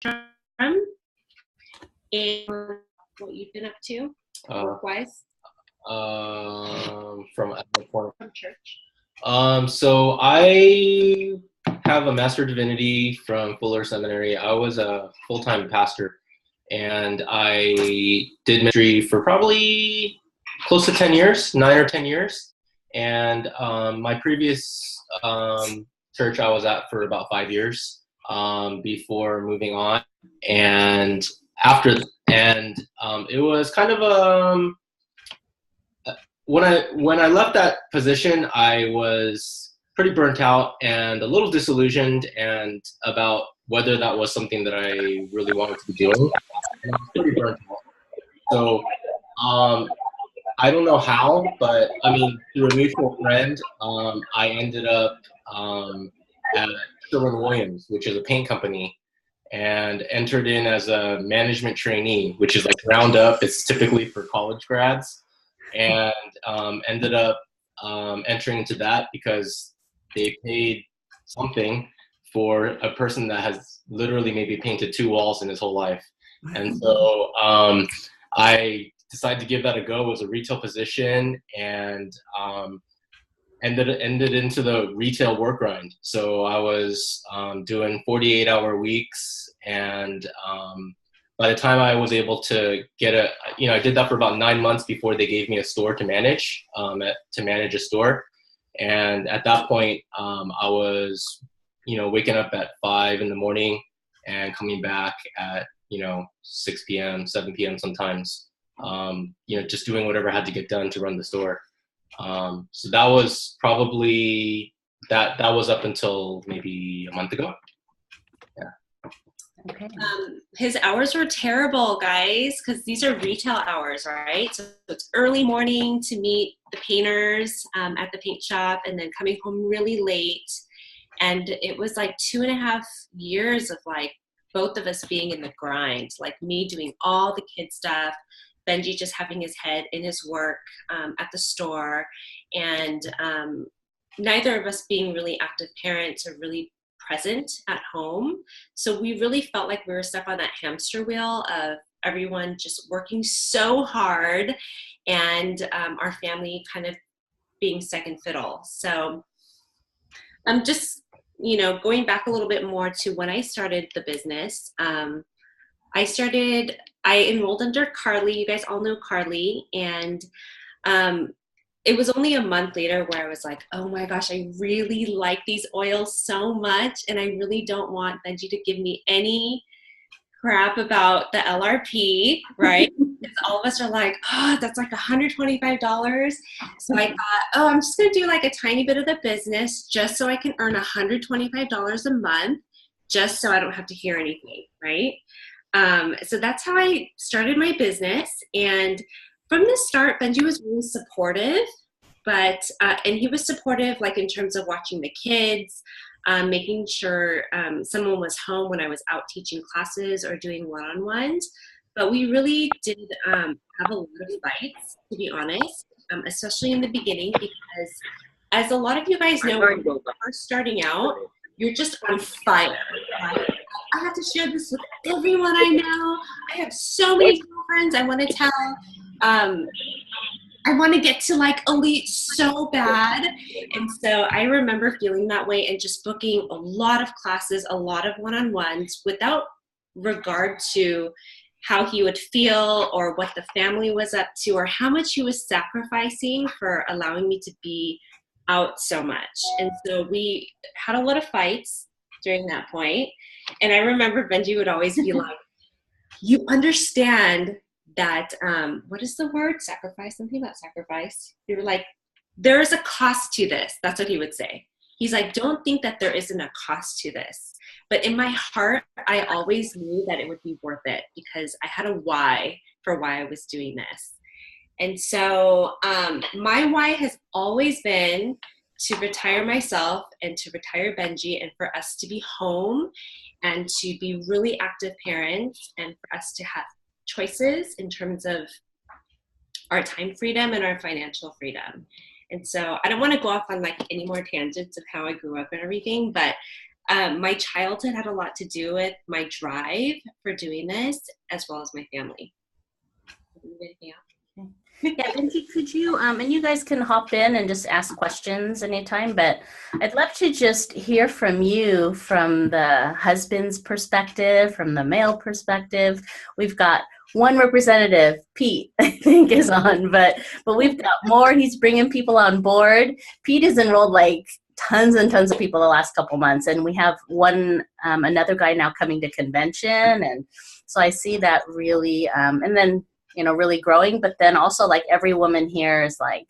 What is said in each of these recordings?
from and what you've been up to work-wise. From church. So I have a Master of Divinity from Fuller Seminary. I was a full-time pastor, and I did ministry for probably close to 10 years, 9 or 10 years. And my previous church I was at for about 5 years before moving on. And it was kind of when I left that position, I was pretty burnt out and a little disillusioned and about whether that was something that I really wanted to be doing. And I was pretty burnt out. So I don't know how, but I mean, through a mutual friend, I ended up at Sherwin-Williams, which is a paint company, and entered in as a management trainee, which is like round up. It's typically for college grads, and ended up entering into that because they paid something for a person that has literally maybe painted 2 walls in his whole life. And so I decided to give that a go. It was a retail position, and ended into the retail work grind. So I was doing 48-hour weeks, and by the time I was able to get I did that for about 9 months before they gave me a store to manage, a store. And at that point, I was, waking up at 5 in the morning and coming back at, 6 p.m., 7 p.m. sometimes, just doing whatever I had to get done to run the store. So that was probably, that was up until maybe a month ago. Yeah. Okay. His hours were terrible, guys, because these are retail hours, right? So it's early morning to meet the painters at the paint shop, and then coming home really late. And it was like 2.5 years of like both of us being in the grind, like me doing all the kid stuff, Benji just having his head in his work at the store, and neither of us being really active parents or really present at home. So we really felt like we were stuck on that hamster wheel of everyone just working so hard, and our family kind of being second fiddle. So I'm just, going back a little bit more to when I started the business. I enrolled under Carly. You guys all know Carly. And it was only a month later where I was like, oh my gosh, I really like these oils so much. And I really don't want Benji to give me any crap about the LRP, right? Because all of us are like, oh, that's like $125. So I thought, oh, I'm just going to do like a tiny bit of the business just so I can earn $125 a month, just so I don't have to hear anything, right? So that's how I started my business. And from the start, Benji was really supportive, but and he was supportive like in terms of watching the kids, making sure someone was home when I was out teaching classes or doing one-on-ones. But we really did have a lot of fights, to be honest, especially in the beginning, because as a lot of you guys know, when you're first starting out, you're just on fire, right? I have to share this with everyone I know. I have so many girlfriends I want to tell. I want to get to like elite so bad. And so I remember feeling that way and just booking a lot of classes, a lot of one-on-ones without regard to how he would feel or what the family was up to or how much he was sacrificing for allowing me to be out so much. And so we had a lot of fights during that point. And I remember Benji would always be like, you understand that, what is the word? Sacrifice, something about sacrifice. You were like, there is a cost to this. That's what he would say. He's like, don't think that there isn't a cost to this. But in my heart, I always knew that it would be worth it because I had a why for why I was doing this. And so my why has always been to retire myself and to retire Benji and for us to be home and to be really active parents and for us to have choices in terms of our time freedom and our financial freedom. And so I don't want to go off on like any more tangents of how I grew up and everything, but my childhood had a lot to do with my drive for doing this, as well as my family. Yeah, Benji, could you, and you guys can hop in and just ask questions anytime, but I'd love to just hear from you from the husband's perspective, from the male perspective. We've got one representative, Pete, I think is on, but we've got more. He's bringing people on board. Pete has enrolled like tons and tons of people the last couple months, and we have one, another guy now coming to convention, and so I see that really, and then, you know, really growing, but then also like every woman here is like,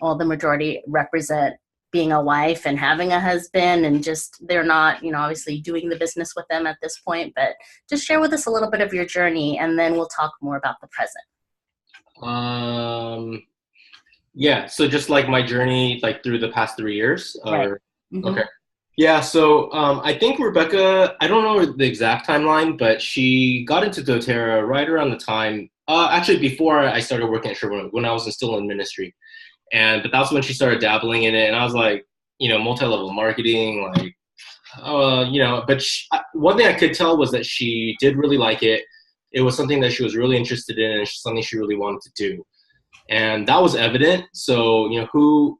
well, the majority represent being a wife and having a husband, and just, they're not, you know, obviously doing the business with them at this point, but just share with us a little bit of your journey, and then we'll talk more about the present. Yeah, so just like my journey, like through the past 3 years, or Right. Mm-hmm. Okay. Yeah, so I think Rebecca, I don't know the exact timeline, but she got into doTERRA right around the time, actually before I started working at Sherwin, when I was still in ministry. But that's when she started dabbling in it, and I was like, you know, multi-level marketing, like, you know, but one thing I could tell was that she did really like it. It was something that she was really interested in, and something she really wanted to do. And that was evident. So, you know, who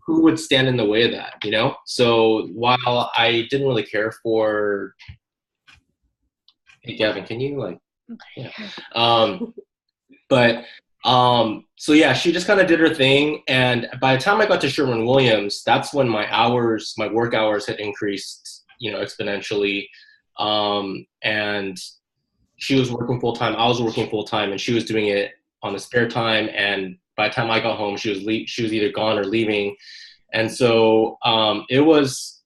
would stand in the way of that, you know? So while I didn't really care for, hey, Gavin, can you like, yeah. So yeah, she just kind of did her thing. And by the time I got to Sherwin-Williams, that's when my work hours had increased, you know, exponentially. And she was working full time. I was working full time, and she was doing it on the spare time. And by the time I got home, she was either gone or leaving. And so it was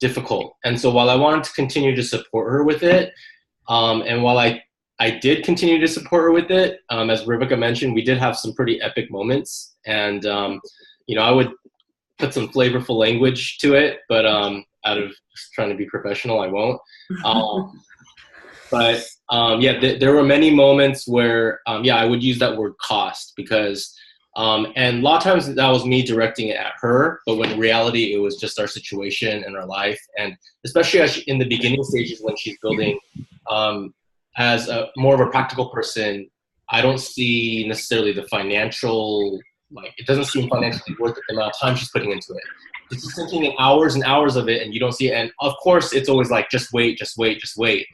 difficult. And so while I wanted to continue to support her with it, and while I did continue to support her with it, as Rebecca mentioned, we did have some pretty epic moments. And, you know, I would put some flavorful language to it, but out of just trying to be professional, I won't. Yeah, there were many moments where, yeah, I would use that word cost because, and a lot of times that was me directing it at her, but when in reality, it was just our situation and our life. And especially in the beginning stages when she's building, as more of a practical person, I don't see necessarily the financial, like, it doesn't seem financially worth it, the amount of time she's putting into it. It's just thinking in hours and hours of it, and you don't see it. And of course, it's always like, just wait, just wait, just wait.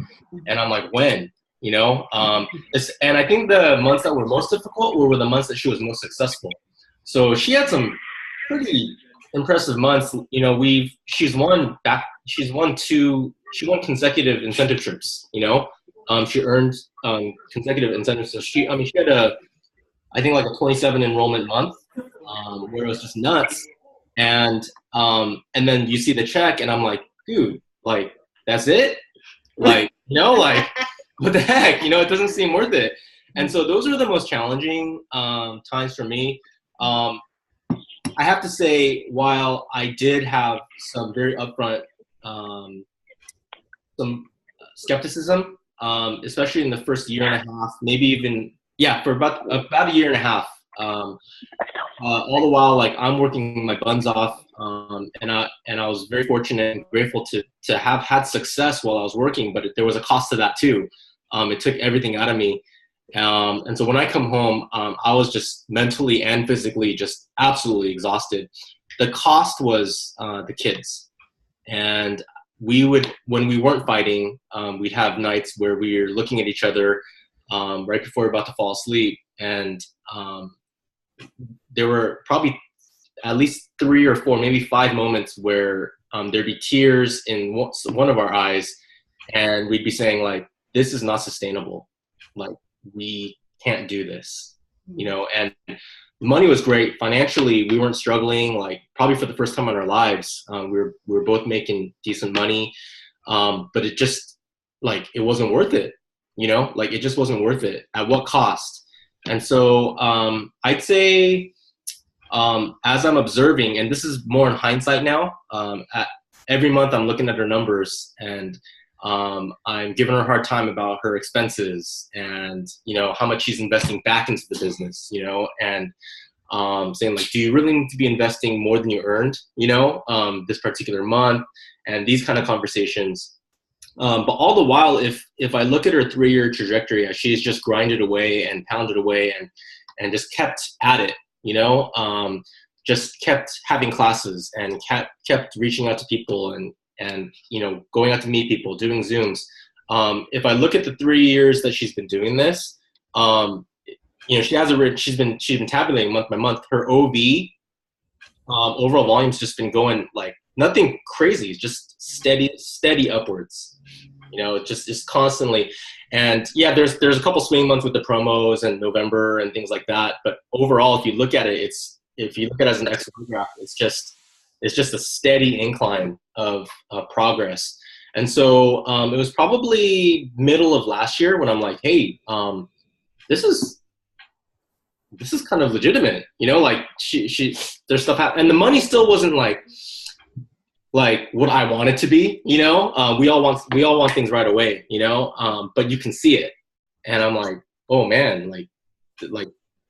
And I'm like, when? You know? And I think the months that were most difficult were the months that she was most successful. So she had some pretty impressive months. You know, she won consecutive incentive trips, you know? She earned consecutive incentives. So she had I think like a 27 enrollment month, where it was just nuts. And then you see the check, and I'm like, dude, like, that's it? Like, you know, like, what the heck? You know, it doesn't seem worth it. And so those are the most challenging times for me. I have to say, while I did have some very upfront some skepticism, especially in the first year and a half, maybe even, yeah, for about a year and a half. All the while, like, I'm working my buns off, and I was very fortunate and grateful to have had success while I was working, but there was a cost to that too. It took everything out of me, and so when I come home, I was just mentally and physically just absolutely exhausted. The cost was the kids, and when we weren't fighting, we'd have nights where we were looking at each other right before we're about to fall asleep, and there were probably at least 3 or 4, maybe 5 moments where there'd be tears in one of our eyes, and we'd be saying, like, this is not sustainable. Like, we can't do this, you know. And money was great. Financially, we weren't struggling, like, probably for the first time in our lives. We were both making decent money, but it just, like, it wasn't worth it, you know. Like, it just wasn't worth it. At what cost? And so I'd say, as I'm observing, and this is more in hindsight now, every month I'm looking at her numbers, and I'm giving her a hard time about her expenses and, you know, how much she's investing back into the business, you know, and saying, like, do you really need to be investing more than you earned, you know, this particular month? and these kind of conversations. But all the while, if I look at her 3-year trajectory, she's just grinded away and pounded away and just kept at it, just kept having classes and kept reaching out to people and going out to meet people, doing Zooms. If I look at the 3 years that she's been doing this, she's been tabulating month by month. Her OV, overall volume's just been going like nothing crazy, just steady upwards. Just constantly. And yeah, there's a couple swing months with the promos and November and things like that. But overall, if you look at it, if you look at it as an X1 graph, it's just a steady incline of progress. And so it was probably middle of last year when I'm like, hey, this is kind of legitimate, like there's stuff and the money still wasn't like what I want it to be, we all want things right away, but you can see it. And I'm like, oh man, like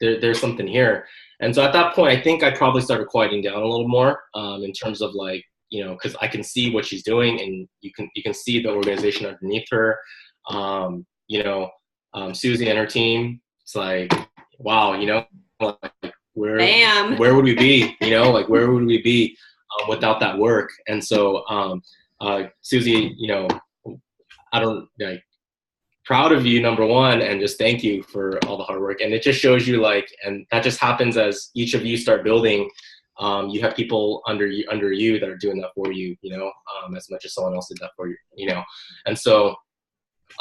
there's something here. And so at that point, I think I probably started quieting down a little more, in terms of like, cause I can see what she's doing and you can see the organization underneath her. Susie and her team, it's like, wow, like where would we be, where would we be without that work? And so Susie, proud of you, number one, and just thank you for all the hard work. And it just shows you and that just happens as each of you start building. You have people under you that are doing that for you, as much as someone else did that for you, And so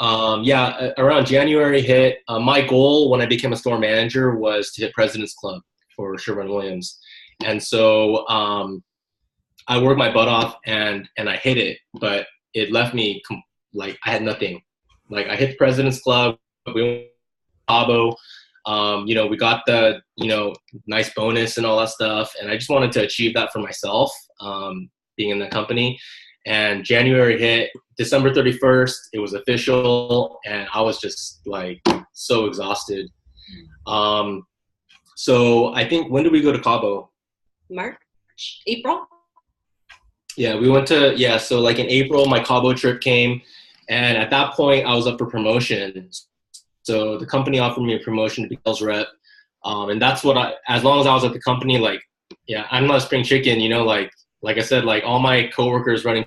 around January hit, my goal when I became a store manager was to hit President's Club for Sherwin-Williams. And so I worked my butt off and I hit it, but it left me I had nothing. Like I hit the President's Club, we went to Cabo, we got the, nice bonus and all that stuff. And I just wanted to achieve that for myself, being in the company. And January hit, December 31st, it was official. And I was just so exhausted. So I think, when did we go to Cabo? April? Yeah, we went to, so in April, my Cabo trip came. And at that point, I was up for promotion. So the company offered me a promotion to be sales rep. And that's what as long as I was at the company, I'm not a spring chicken, like I said, all my coworkers running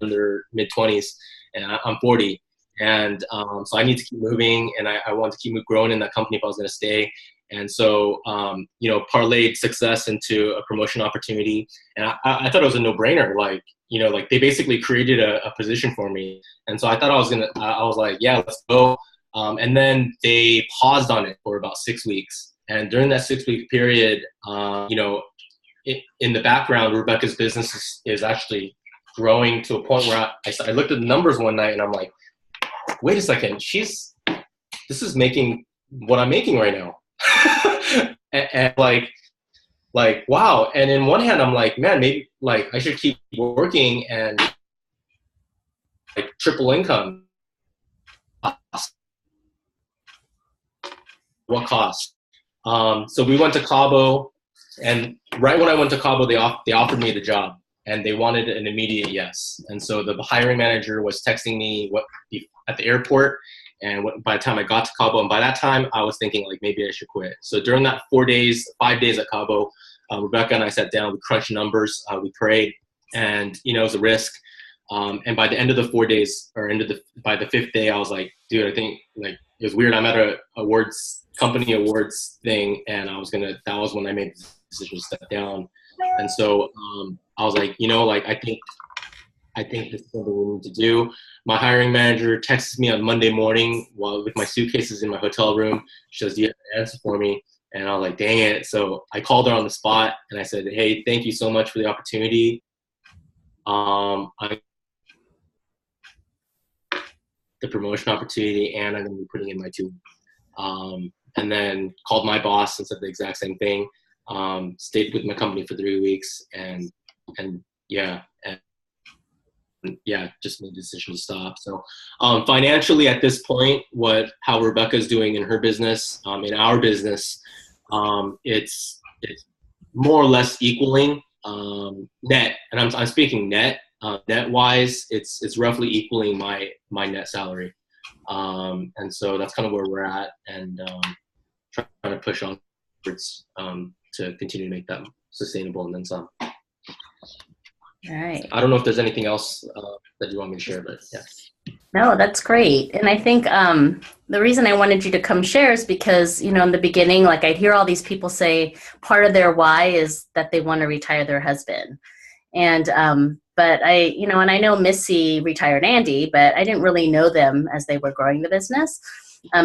in their mid-20s and I'm 40. And so I need to keep moving and I want to keep growing in that company if I was going to stay. And so, parlayed success into a promotion opportunity. And I thought it was a no-brainer. They basically created a position for me. And so I thought I was like, yeah, let's go. And then they paused on it for about 6 weeks. And during that 6-week period, in the background, Rebecca's business is actually growing to a point where I looked at the numbers one night and I'm like, wait a second, this is making what I'm making right now. and wow. And in one hand, I'm like, man, maybe I should keep working and triple income. What cost? So we went to Cabo, and right when I went to Cabo, they offered me the job, and they wanted an immediate yes. And so the hiring manager was texting me at the airport, and by the time I got to Cabo, and by that time I was thinking maybe I should quit. So during that 5 days at Cabo, Rebecca and I sat down, we crunched numbers, we prayed, and it was a risk. And by the end of the 4 days, by the 5th day, I was like, dude, I think it was weird. I'm at a company awards thing, and that was when I made the decision to step down. And so I was like, I think this is something we need to do. My hiring manager texts me on Monday morning with my suitcases in my hotel room. She says, do you have an answer for me? And I was like, dang it. So I called her on the spot and I said, hey, thank you so much for the opportunity. The promotion opportunity, and I'm going to be putting in my 2 weeks. And then called my boss and said the exact same thing. Stayed with my company for 3 weeks and just made the decision to stop. So financially at this point, how Rebecca's doing in her business, in our business, it's more or less equaling. net, and I'm speaking net. Net wise, it's roughly equaling my net salary, and so that's kind of where we're at, and trying to push on towards to continue to make that sustainable and then some. All right. I don't know if there's anything else that you want me to share, but yeah. No, that's great. And I think the reason I wanted you to come share is because, in the beginning, like I'd hear all these people say part of their why is that they want to retire their husband. And, but and I know Missy retired Andy, but I didn't really know them as they were growing the business.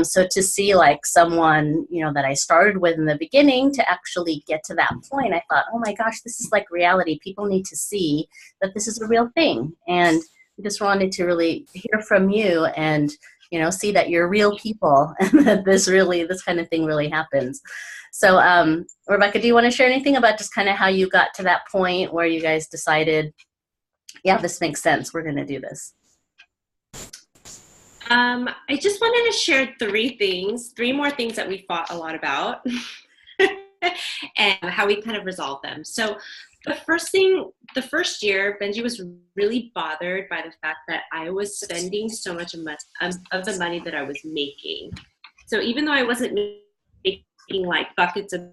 So to see like someone, that I started with in the beginning to actually get to that point, I thought, oh my gosh, this is like reality. People need to see that this is a real thing. And I just wanted to really hear from you and, see that you're real people and that this kind of thing really happens. So, Rebecca, do you want to share anything about just kind of how you got to that point where you guys decided, yeah, this makes sense, we're going to do this? I just wanted to share three more things that we fought a lot about and how we kind of resolved them. So the first year, Benji was really bothered by the fact that I was spending so much of the money that I was making. So even though I wasn't making like buckets of,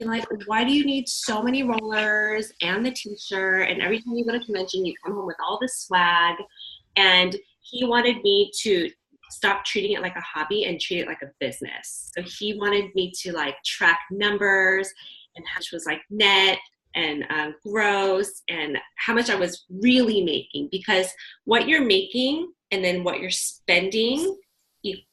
like, why do you need so many rollers and the t-shirt? And every time you go to convention, you come home with all this swag. And he wanted me to stop treating it like a hobby and treat it like a business. So he wanted me to like track numbers and how much was like net and gross and how much I was really making, because what you're making and then what you're spending equals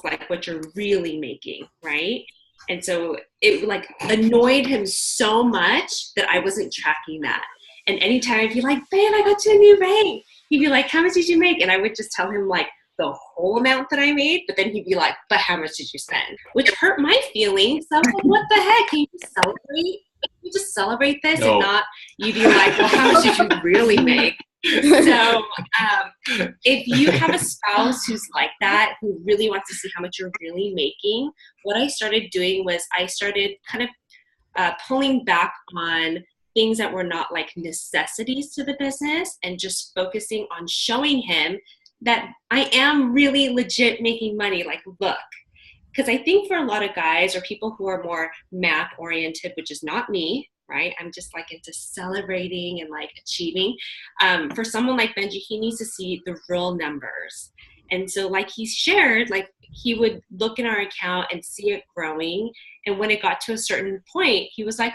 like what you're really making, right? And so it like annoyed him so much that I wasn't tracking that. And anytime I'd be like, babe, I got you a new ring. He'd be like, how much did you make? And I would just tell him like the whole amount that I made, but then he'd be like, but how much did you spend? Which hurt my feelings. So I was like, what the heck? Can you just celebrate? Can you just celebrate this and not you be like, well, how much did you really make? So if you have a spouse who's like that, who really wants to see how much you're really making, what I started doing was I started kind of pulling back on things that were not like necessities to the business and just focusing on showing him that I am really legit making money. Like, look, because I think for a lot of guys or people who are more math oriented, which is not me, right? I'm just like into celebrating and like achieving. For someone like Benji, he needs to see the real numbers. And so like he shared, like he would look in our account and see it growing. And when it got to a certain point, he was like,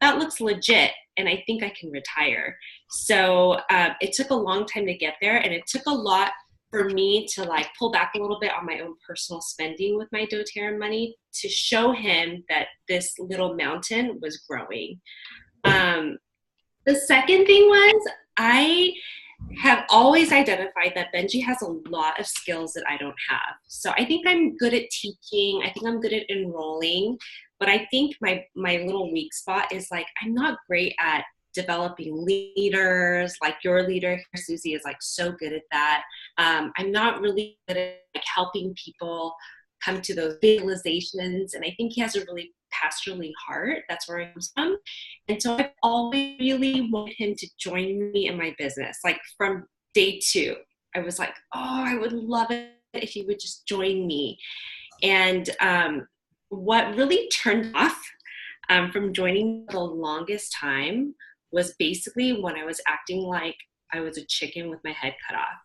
that looks legit, and I think I can retire. So it took a long time to get there, and it took a lot for me to like pull back a little bit on my own personal spending with my doTERRA money to show him that this little mountain was growing. The second thing was I have always identified that Benji has a lot of skills that I don't have. So I think I'm good at teaching. I think I'm good at enrolling. But I think my little weak spot is like, I'm not great at developing leaders. Like your leader here, Susie, is like so good at that. I'm not really good at like helping people come to those visualizations. And I think he has a really pastorally heart. That's where he comes from. And so I've always really wanted him to join me in my business. Like from day 2, I was like, oh, I would love it if he would just join me. And what really turned off from joining the longest time was basically when I was acting like I was a chicken with my head cut off.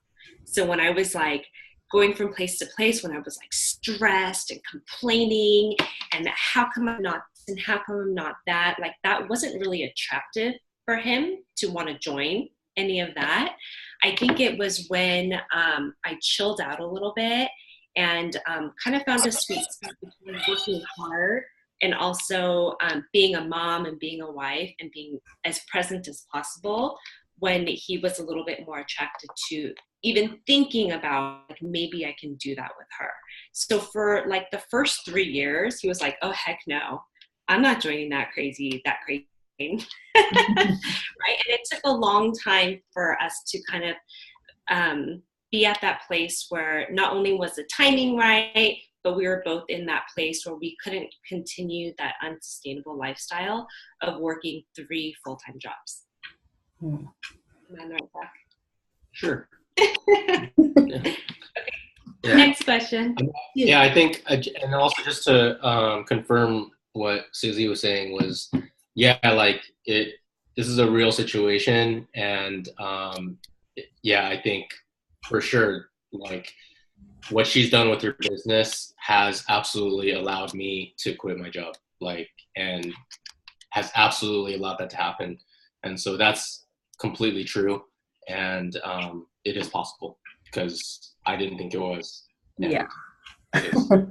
So when I was like going from place to place, when I was like stressed and complaining and how come I'm not this and how come I'm not that, like that wasn't really attractive for him to want to join any of that. I think it was when I chilled out a little bit and kind of found a sweet spot between working hard and also being a mom and being a wife and being as present as possible when he was a little bit more attracted to even thinking about like, maybe I can do that with her. So for like the first 3 years, he was like, oh, heck no, I'm not joining that crazy thing. Right? And it took a long time for us to kind of be at that place where not only was the timing right, but we were both in that place where we couldn't continue that unsustainable lifestyle of working 3 full-time jobs. Am I on the right track? Sure. Yeah. Next question. Yeah, I think, and also just to confirm what Susie was saying was, yeah, like this is a real situation, and yeah, I think for sure, like what she's done with her business has absolutely allowed me to quit my job, like, and has absolutely allowed that to happen, and so that's completely true, and it is possible because I didn't think it was. Yeah. It is. So.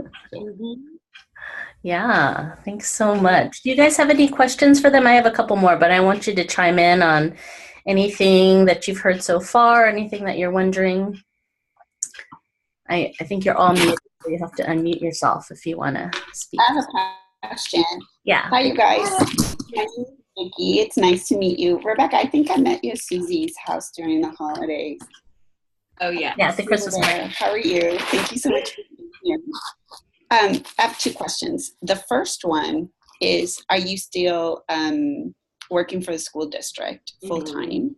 Yeah, thanks so much. Do you guys have any questions for them? I have a couple more, but I want you to chime in on anything that you've heard so far, anything that you're wondering. I think you're all muted, so you have to unmute yourself if you want to speak. I have a question. Yeah. Hi, you guys. My name is Nikki. It's nice to meet you. Rebecca, I think I met you at Susie's house during the holidays. Oh, yeah. Yeah, the Christmas party. How are you? Thank you so much for being here. I have 2 questions. The first one is, are you still working for the school district full-time?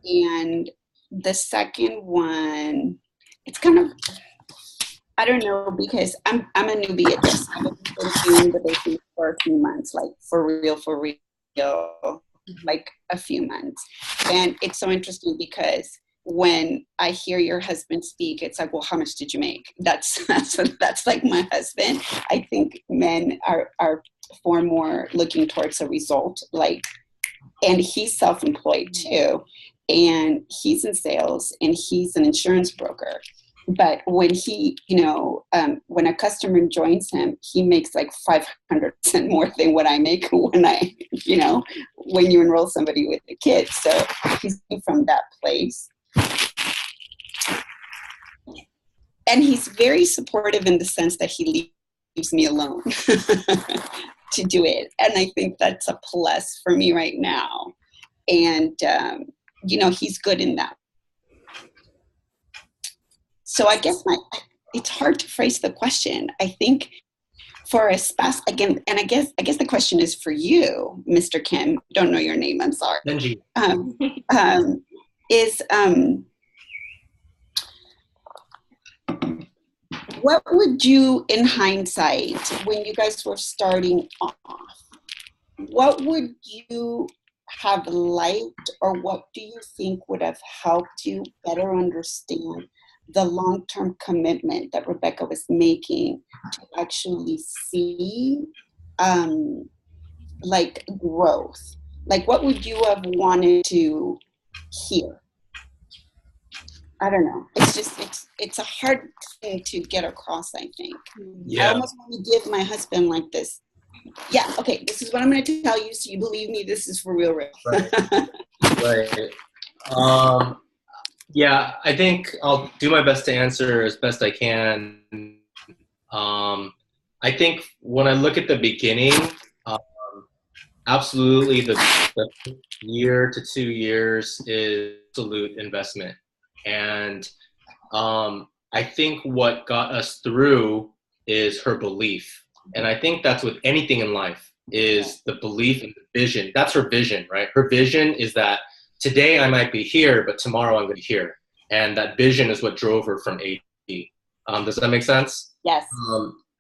And the second one, it's kind of, I don't know, because I'm a newbie at this. I've been doing the baking for a few months, like for real, like a few months. And it's so interesting because when I hear your husband speak, it's like, well, how much did you make? That's like my husband. I think men are far more looking towards a result, like, and he's self-employed too, and he's in sales and he's an insurance broker. But when he, when a customer joins him, he makes like 500% more than what I make when when you enroll somebody with a kid. So he's from that place. And he's very supportive in the sense that he leaves me alone to do it. And I think that's a plus for me right now. And, he's good in that. So I guess it's hard to phrase the question. I think for a spouse, again, and I guess the question is for you, Mr. Kim, don't know your name, I'm sorry. Benji. What would you, in hindsight, when you guys were starting off, what would you have liked, or what do you think would have helped you better understand the long-term commitment that Rebecca was making to actually see like growth? Like, what would you have wanted to hear? I don't know. It's just, it's a hard thing to get across, I think. Yeah. I almost want to give my husband like this. Yeah, okay, this is what I'm going to tell you, so you believe me, this is for real. Right. Yeah, I think I'll do my best to answer as best I can. I think when I look at the beginning, absolutely the year to 2 years is absolute investment. And I think what got us through is her belief. And I think that's with anything in life, is the belief and the vision. That's her vision, right? Her vision is that today I might be here, but tomorrow I'm going to be here. And that vision is what drove her from A to B. Does that make sense? Yes.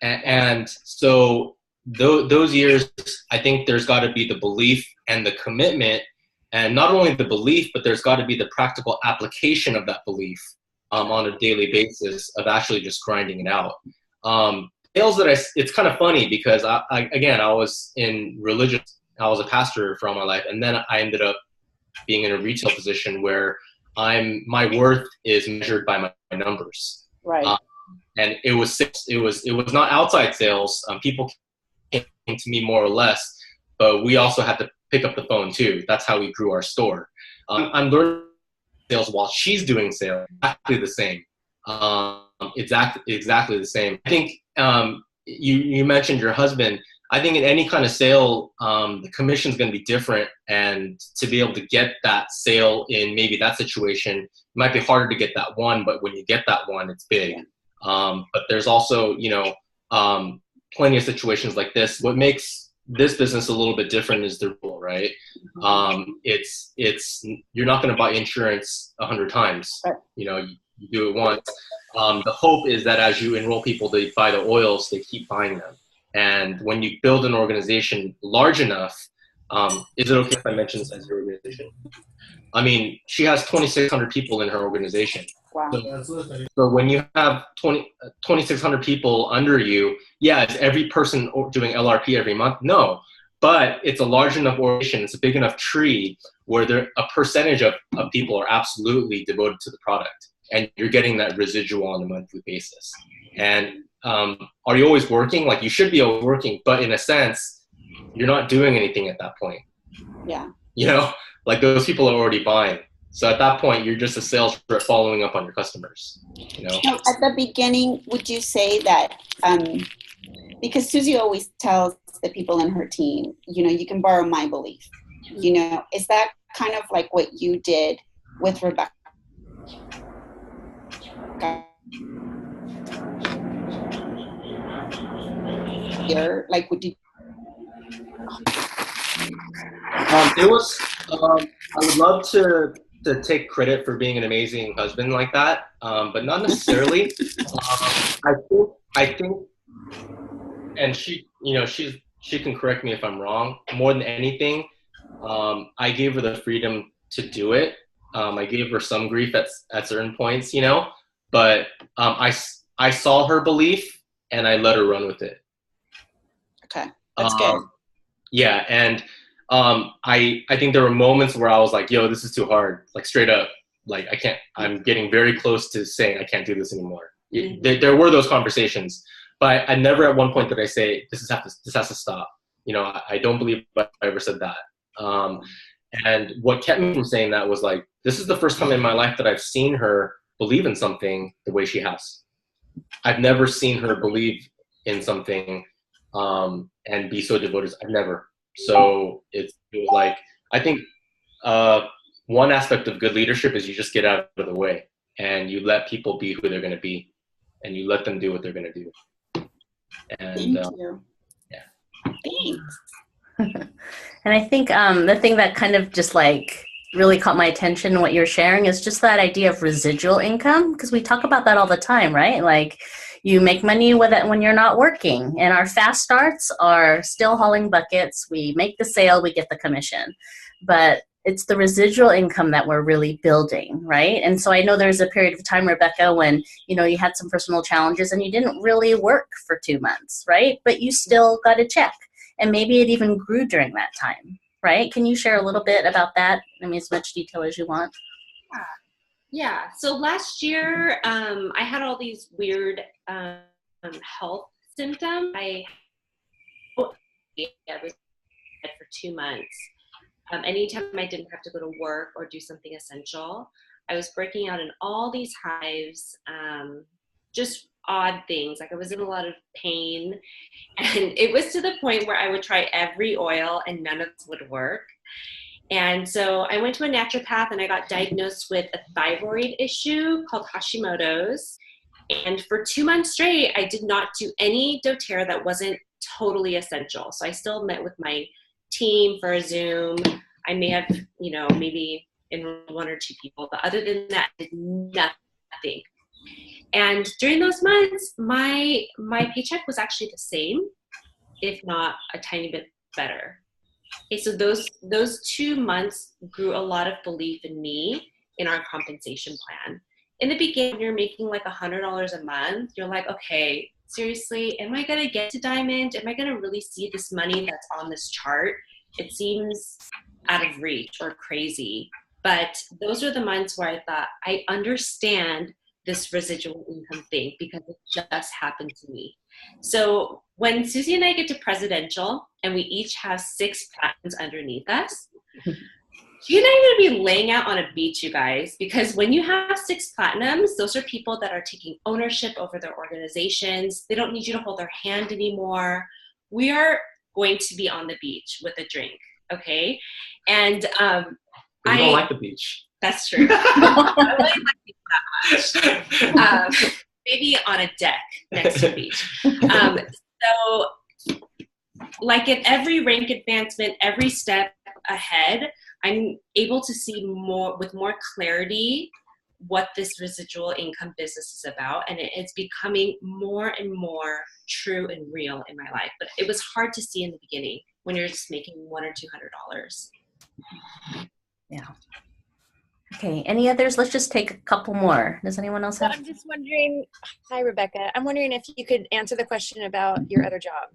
And so those years, I think there's got to be the belief and the commitment. And not only the belief, but there's got to be the practical application of that belief on a daily basis of actually just grinding it out. Sales it's kind of funny because I was in religious, I was a pastor for all my life, and then I ended up being in a retail position where my worth is measured by my numbers. Right. And it was not outside sales. People came to me more or less, but we also had to pick up the phone too. That's how we grew our store. I'm learning sales while she's doing sales. Exactly the same. Exactly the same. I think you mentioned your husband. I think in any kind of sale, the commission is going to be different, and to be able to get that sale in maybe that situation, it might be harder to get that one, but when you get that one, it's big. But there's also, plenty of situations like this. What makes this business a little bit different is the rule, right? It's you're not going to buy insurance 100 times. You know, you do it once. The hope is that as you enroll people to buy the oils, they keep buying them. And when you build an organization large enough, is it okay if I mention this as your organization? I mean, she has 2,600 people in her organization. Wow. So when you have 2,600 people under you, yeah, is every person doing LRP every month? No, but it's a large enough organization, it's a big enough tree where a percentage of people are absolutely devoted to the product, and you're getting that residual on a monthly basis. And are you always working? Like, you should be always working, but in a sense, you're not doing anything at that point. Yeah. You know, like those people are already buying. So at that point, you're just a sales rep following up on your customers. You know? So at the beginning, would you say that, because Susie always tells the people in her team, you know, you can borrow my belief, you know, is that kind of like what you did with Rebecca? Like, would you? It was, I would love to take credit for being an amazing husband like that, but not necessarily. I think, and she, you know, she can correct me if I'm wrong. More than anything, I gave her the freedom to do it. I gave her some grief at certain points, you know, but I saw her belief and I let her run with it. Okay, that's good. Yeah, and I think there were moments where I was like, yo, this is too hard. Like, straight up, like, I can't, I'm getting very close to saying I can't do this anymore. There were those conversations, but I never at one point did I say, this has to stop. You know, I don't believe I ever said that. And what kept me from saying that was like, this is the first time in my life that I've seen her believe in something the way she has. I've never seen her believe in something and be so devoted. I've never. So it was like, I think one aspect of good leadership is you just get out of the way and you let people be who they're going to be, and you let them do what they're going to do. And, Thank you. Yeah. Thanks. And I think the thing that kind of just like really caught my attention, what you're sharing, is just that idea of residual income, because we talk about that all the time, right? Like, you make money with it when you're not working, and our fast starts are still hauling buckets. We make the sale, we get the commission, but it's the residual income that we're really building, right? And so I know there's a period of time, Rebecca, when, you know, you had some personal challenges and you didn't really work for 2 months, right? But you still got a check, and maybe it even grew during that time, right? Can you share a little bit about that? I mean, as much detail as you want. Yeah. So last year, I had all these weird health symptoms. I was for 2 months. Anytime I didn't have to go to work or do something essential, I was breaking out in all these hives, just odd things. Like, I was in a lot of pain, and it was to the point where I would try every oil and none of this would work. And so I went to a naturopath and I got diagnosed with a thyroid issue called Hashimoto's. And for 2 months straight, I did not do any doTERRA that wasn't totally essential. So I still met with my team for a Zoom. I may have, you know, maybe enrolled 1 or 2 people, but other than that, I did nothing. And during those months, my paycheck was actually the same, if not a tiny bit better. Okay, so those 2 months grew a lot of belief in me, in our compensation plan. In the beginning, you're making like $100 a month. You're like, okay, seriously, am I going to get to Diamond? Am I going to really see this money that's on this chart? It seems out of reach or crazy. But those are the months where I thought, I understand this residual income thing because it just happened to me. So when Susie and I get to presidential and we each have 6 platinums underneath us, she and I are going to be laying out on a beach, you guys, because when you have 6 platinums, those are people that are taking ownership over their organizations. They don't need you to hold their hand anymore. We are going to be on the beach with a drink, okay? And I don't like the beach. That's true. I really like it that much. Maybe on a deck next to the beach. So like at every rank advancement, every step ahead, I'm able to see with more clarity what this residual income business is about, and it's becoming more and more true and real in my life. But it was hard to see in the beginning when you're just making $100 or $200. Yeah. Okay, any others? Let's just take a couple more. Does anyone else have? I'm just wondering, hi Rebecca, I'm wondering if you could answer the question about your other job.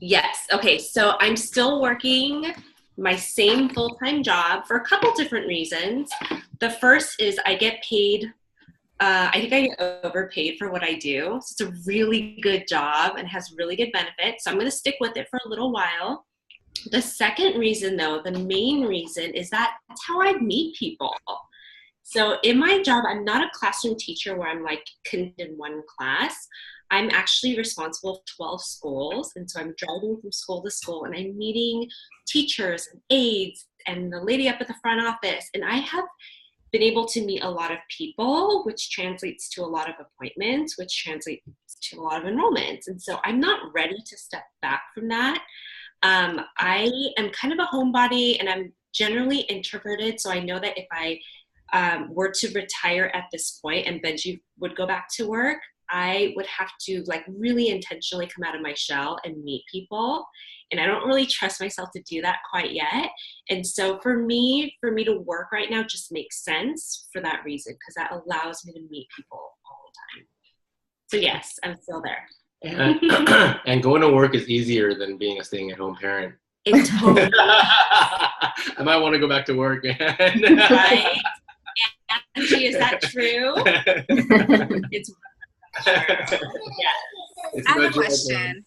Yes. Okay, so I'm still working my same full-time job for a couple different reasons. The first is I get paid, I think I get overpaid for what I do. So it's a really good job and has really good benefits. So I'm going to stick with it for a little while. The second reason, though, the main reason, is that that's how I meet people. So in my job, I'm not a classroom teacher where I'm like contained in one class. I'm actually responsible for 12 schools. And so I'm driving from school to school and I'm meeting teachers and aides and the lady up at the front office. And I have been able to meet a lot of people, which translates to a lot of appointments, which translates to a lot of enrollments. And so I'm not ready to step back from that. I am kind of a homebody and I'm generally introverted. So I know that if I were to retire at this point and Benji would go back to work, I would have to like really intentionally come out of my shell and meet people. And I don't really trust myself to do that quite yet. And so for me to work right now just makes sense for that reason, because that allows me to meet people all the time. So yes, I'm still there. And going to work is easier than being a staying-at-home parent. It totally I might want to go back to work. right. Angie, is that true? It's yeah. I have a question.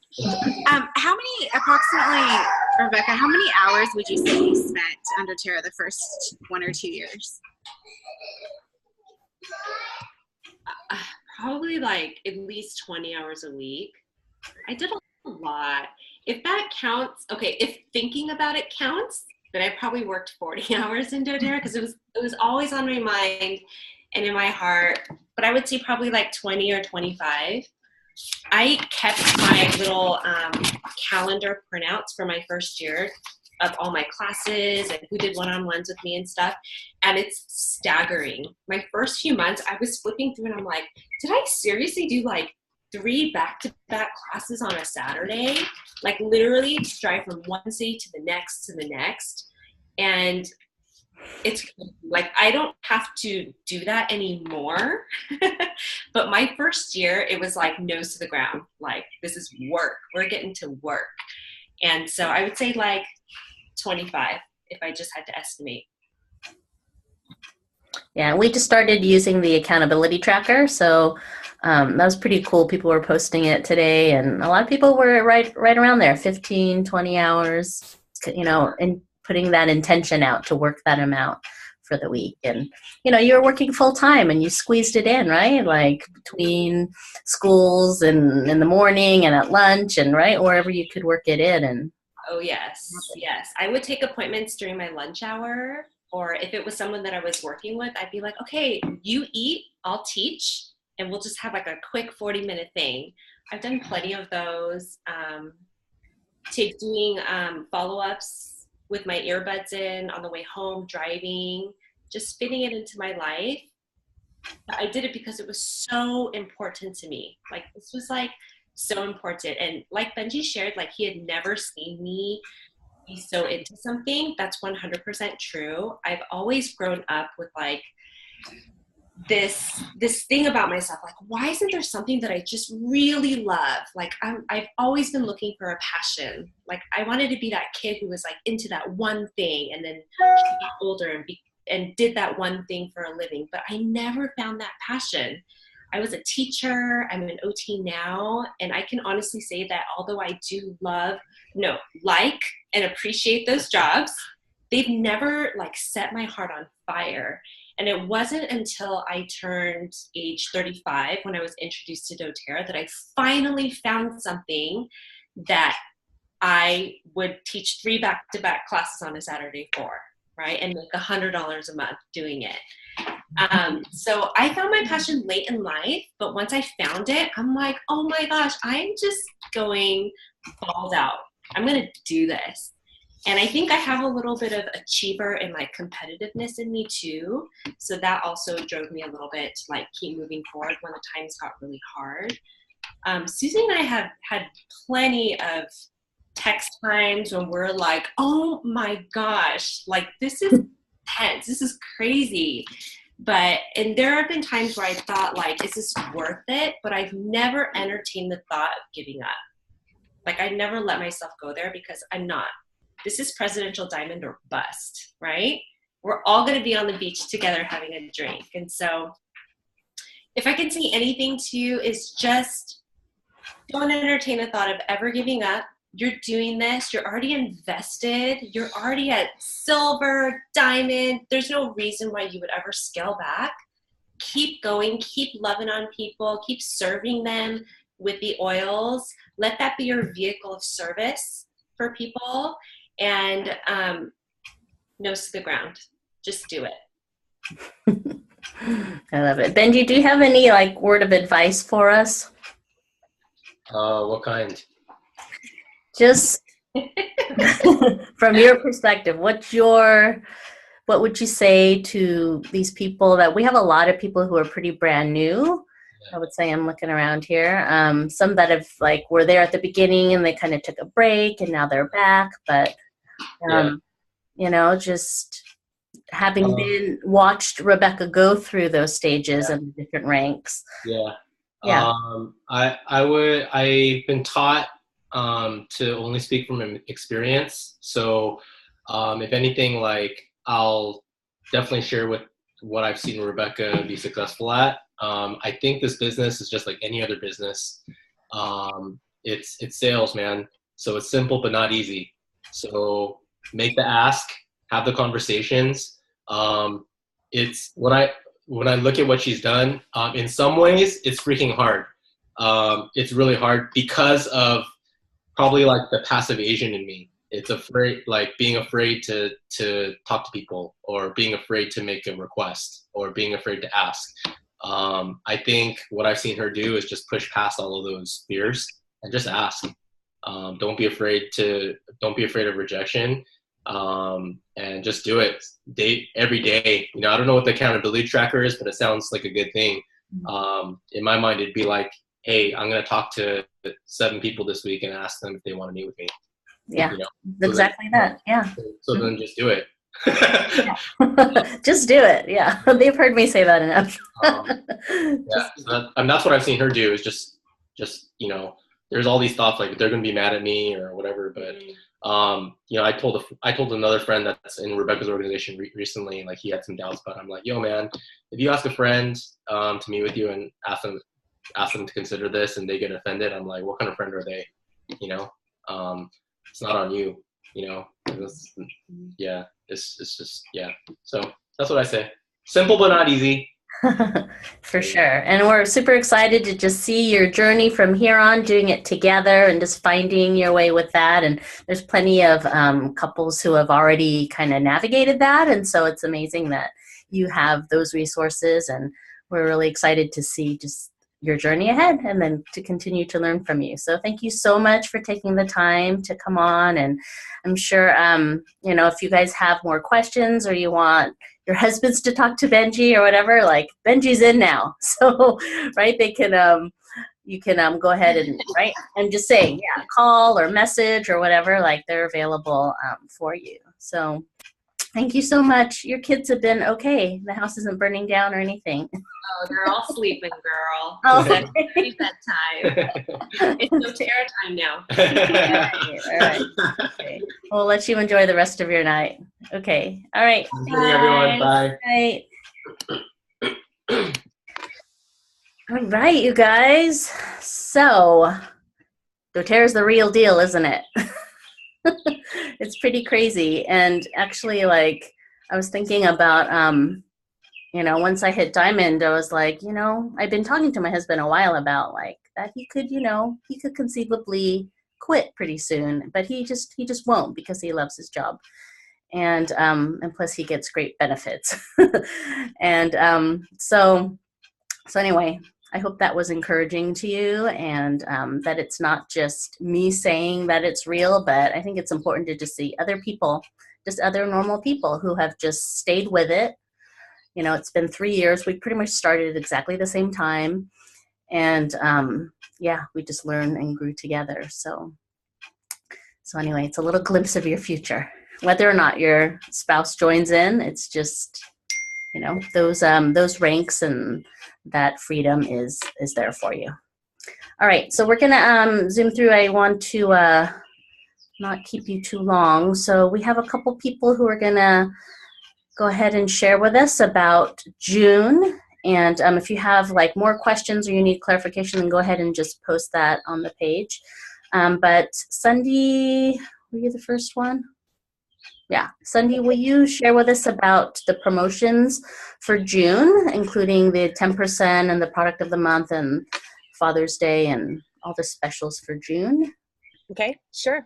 How many, approximately, Rebecca, how many hours would you say you spent under doTERRA the first 1 or 2 years? Probably like at least 20 hours a week. I did a lot. If that counts, okay, if thinking about it counts, then I probably worked 40 hours in doTERRA because it was always on my mind and in my heart. But I would say probably like 20 or 25. I kept my little calendar printouts for my first year of all my classes and who did one-on-ones with me and stuff. And it's staggering. My first few months, I was flipping through and I'm like, did I seriously do like 3 back-to-back classes on a Saturday? Like literally drive from one city to the next. And it's like, I don't have to do that anymore. But my first year, it was like nose to the ground. Like, this is work. We're getting to work. And so I would say like 25 if I just had to estimate. Yeah, we just started using the accountability tracker. So that was pretty cool. People were posting it today, and a lot of people were right around there, 15, 20 hours, you know, and putting that intention out to work that amount for the week. And, you know, you're working full time and you squeezed it in, right? Like between schools and in the morning and at lunch and right wherever you could work it in. And oh, yes. I would take appointments during my lunch hour, or if it was someone that I was working with, I'd be like, okay, you eat, I'll teach, and we'll just have like a quick 40-minute thing. I've done plenty of those. Doing follow-ups with my earbuds in on the way home, driving, just fitting it into my life. But I did it because it was so important to me. Like, this was like so important. And like Benji shared, like he had never seen me be so into something. That's 100% true. I've always grown up with like this thing about myself, like, why isn't there something that I just really love? Like I've always been looking for a passion. Like I wanted to be that kid who was like into that one thing and then got older and did that one thing for a living, but I never found that passion. I was a teacher, I'm an OT now, and I can honestly say that although I do like and appreciate those jobs, they've never like set my heart on fire. And it wasn't until I turned age 35 when I was introduced to doTERRA that I finally found something that I would teach 3 back-to-back classes on a Saturday for, right? And make $100 a month doing it. So I found my passion late in life, but once I found it, I'm like, oh my gosh, I'm just going balls out. I'm going to do this. And I think I have a little bit of achiever and like competitiveness in me too. So that also drove me a little bit to like keep moving forward when the times got really hard. Susie and I have had plenty of text times when we're like, oh my gosh, like this is tense, this is crazy. And there have been times where I thought like, is this worth it? But I've never entertained the thought of giving up. Like I never let myself go there because I'm not. This is presidential diamond or bust, right? We're all going to be on the beach together having a drink. And so if I can say anything to you is just don't entertain the thought of ever giving up. You're doing this. You're already invested. You're already at silver, diamond. There's no reason why you would ever scale back. Keep going. Keep loving on people. Keep serving them with the oils. Let that be your vehicle of service for people. And nose to the ground. Just do it. I love it. Benji, do you have any like word of advice for us? What kind? Just from your perspective, what would you say to these people that we have a lot of people who are pretty brand new? I would say I'm looking around here. Some that have like were there at the beginning and they kind of took a break and now they're back, but you know, just having been watched Rebecca go through those stages and different ranks. I've been taught to only speak from experience. So if anything, like I'll definitely share with what I've seen Rebecca be successful at. I think this business is just like any other business. It's sales, man. So it's simple but not easy. So make the ask, have the conversations. It's when I look at what she's done, in some ways it's freaking hard. It's really hard because of probably like the passive Asian in me. It's afraid, like being afraid to talk to people, or being afraid to make a request, or being afraid to ask. I think what I've seen her do is just push past all of those fears and just ask. Don't be afraid of rejection, and just do it every day. You know, I don't know what the accountability tracker is, but it sounds like a good thing. In my mind, it'd be like, hey, I'm going to talk to 7 people this week and ask them if they want to meet with me. Yeah, you know? exactly that. Yeah. So then just do it. Just do it. Yeah. They've heard me say that enough. And that's what I've seen her do is just, you know, there's all these thoughts like they're going to be mad at me or whatever. But, you know, I told another friend that's in Rebecca's organization recently, and like he had some doubts, but I'm like, yo, man, if you ask a friend to meet with you and ask them to consider this and they get offended, I'm like, what kind of friend are they? You know, it's not on you, you know? It's just, yeah. So that's what I say. Simple, but not easy. For sure. And we're super excited to just see your journey from here on, doing it together and just finding your way with that. And there's plenty of couples who have already kind of navigated that. And so it's amazing that you have those resources, and we're really excited to see just your journey ahead and then to continue to learn from you. So thank you so much for taking the time to come on. And I'm sure, you know, if you guys have more questions or you want your husbands to talk to Benji or whatever, like Benji's in now. So, right, they can, you can go ahead and, right, I'm just saying, yeah, call or message or whatever, like they're available for you. So thank you so much. Your kids have been okay. The house isn't burning down or anything. Oh, they're all sleeping, girl. Oh, It's bedtime. It's no terror time now. all right. Okay. We'll let you enjoy the rest of your night. Okay. All right. Good evening, everyone. Bye. Bye. All right, you guys. So, doTERRA's the real deal, isn't it? It's pretty crazy. And actually, like, I was thinking about, you know, once I hit diamond, I was like, you know, I've been talking to my husband a while about like that he could, you know, he could conceivably quit pretty soon, but he just won't because he loves his job. and plus he gets great benefits. And so anyway, I hope that was encouraging to you, and that it's not just me saying that it's real, but I think it's important to just see other people, just other normal people who have just stayed with it. You know, it's been 3 years. We pretty much started at exactly the same time. And yeah, we just learned and grew together. So anyway, it's a little glimpse of your future. Whether or not your spouse joins in, it's just, you know, those ranks and that freedom is there for you. All right, so we're gonna zoom through. I want to not keep you too long. So we have a couple people who are gonna go ahead and share with us about June. And if you have like more questions or you need clarification, then go ahead and just post that on the page. But Sunday, were you the first one? Yeah, Sunday, will you share with us about the promotions for June, including the 10% and the product of the month and Father's Day and all the specials for June? Okay, sure.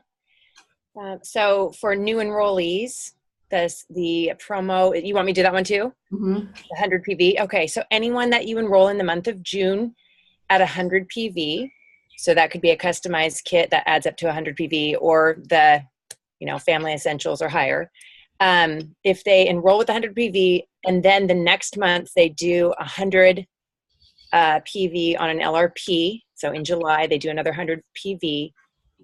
So for new enrollees, the promo, you want me to do that one too? Mm-hmm. 100 PV. Okay, so anyone that you enroll in the month of June at 100 PV, so that could be a customized kit that adds up to 100 PV, or the, you know, family essentials or higher. If they enroll with 100 PV and then the next month they do 100 PV on an LRP, so in July they do another 100 PV,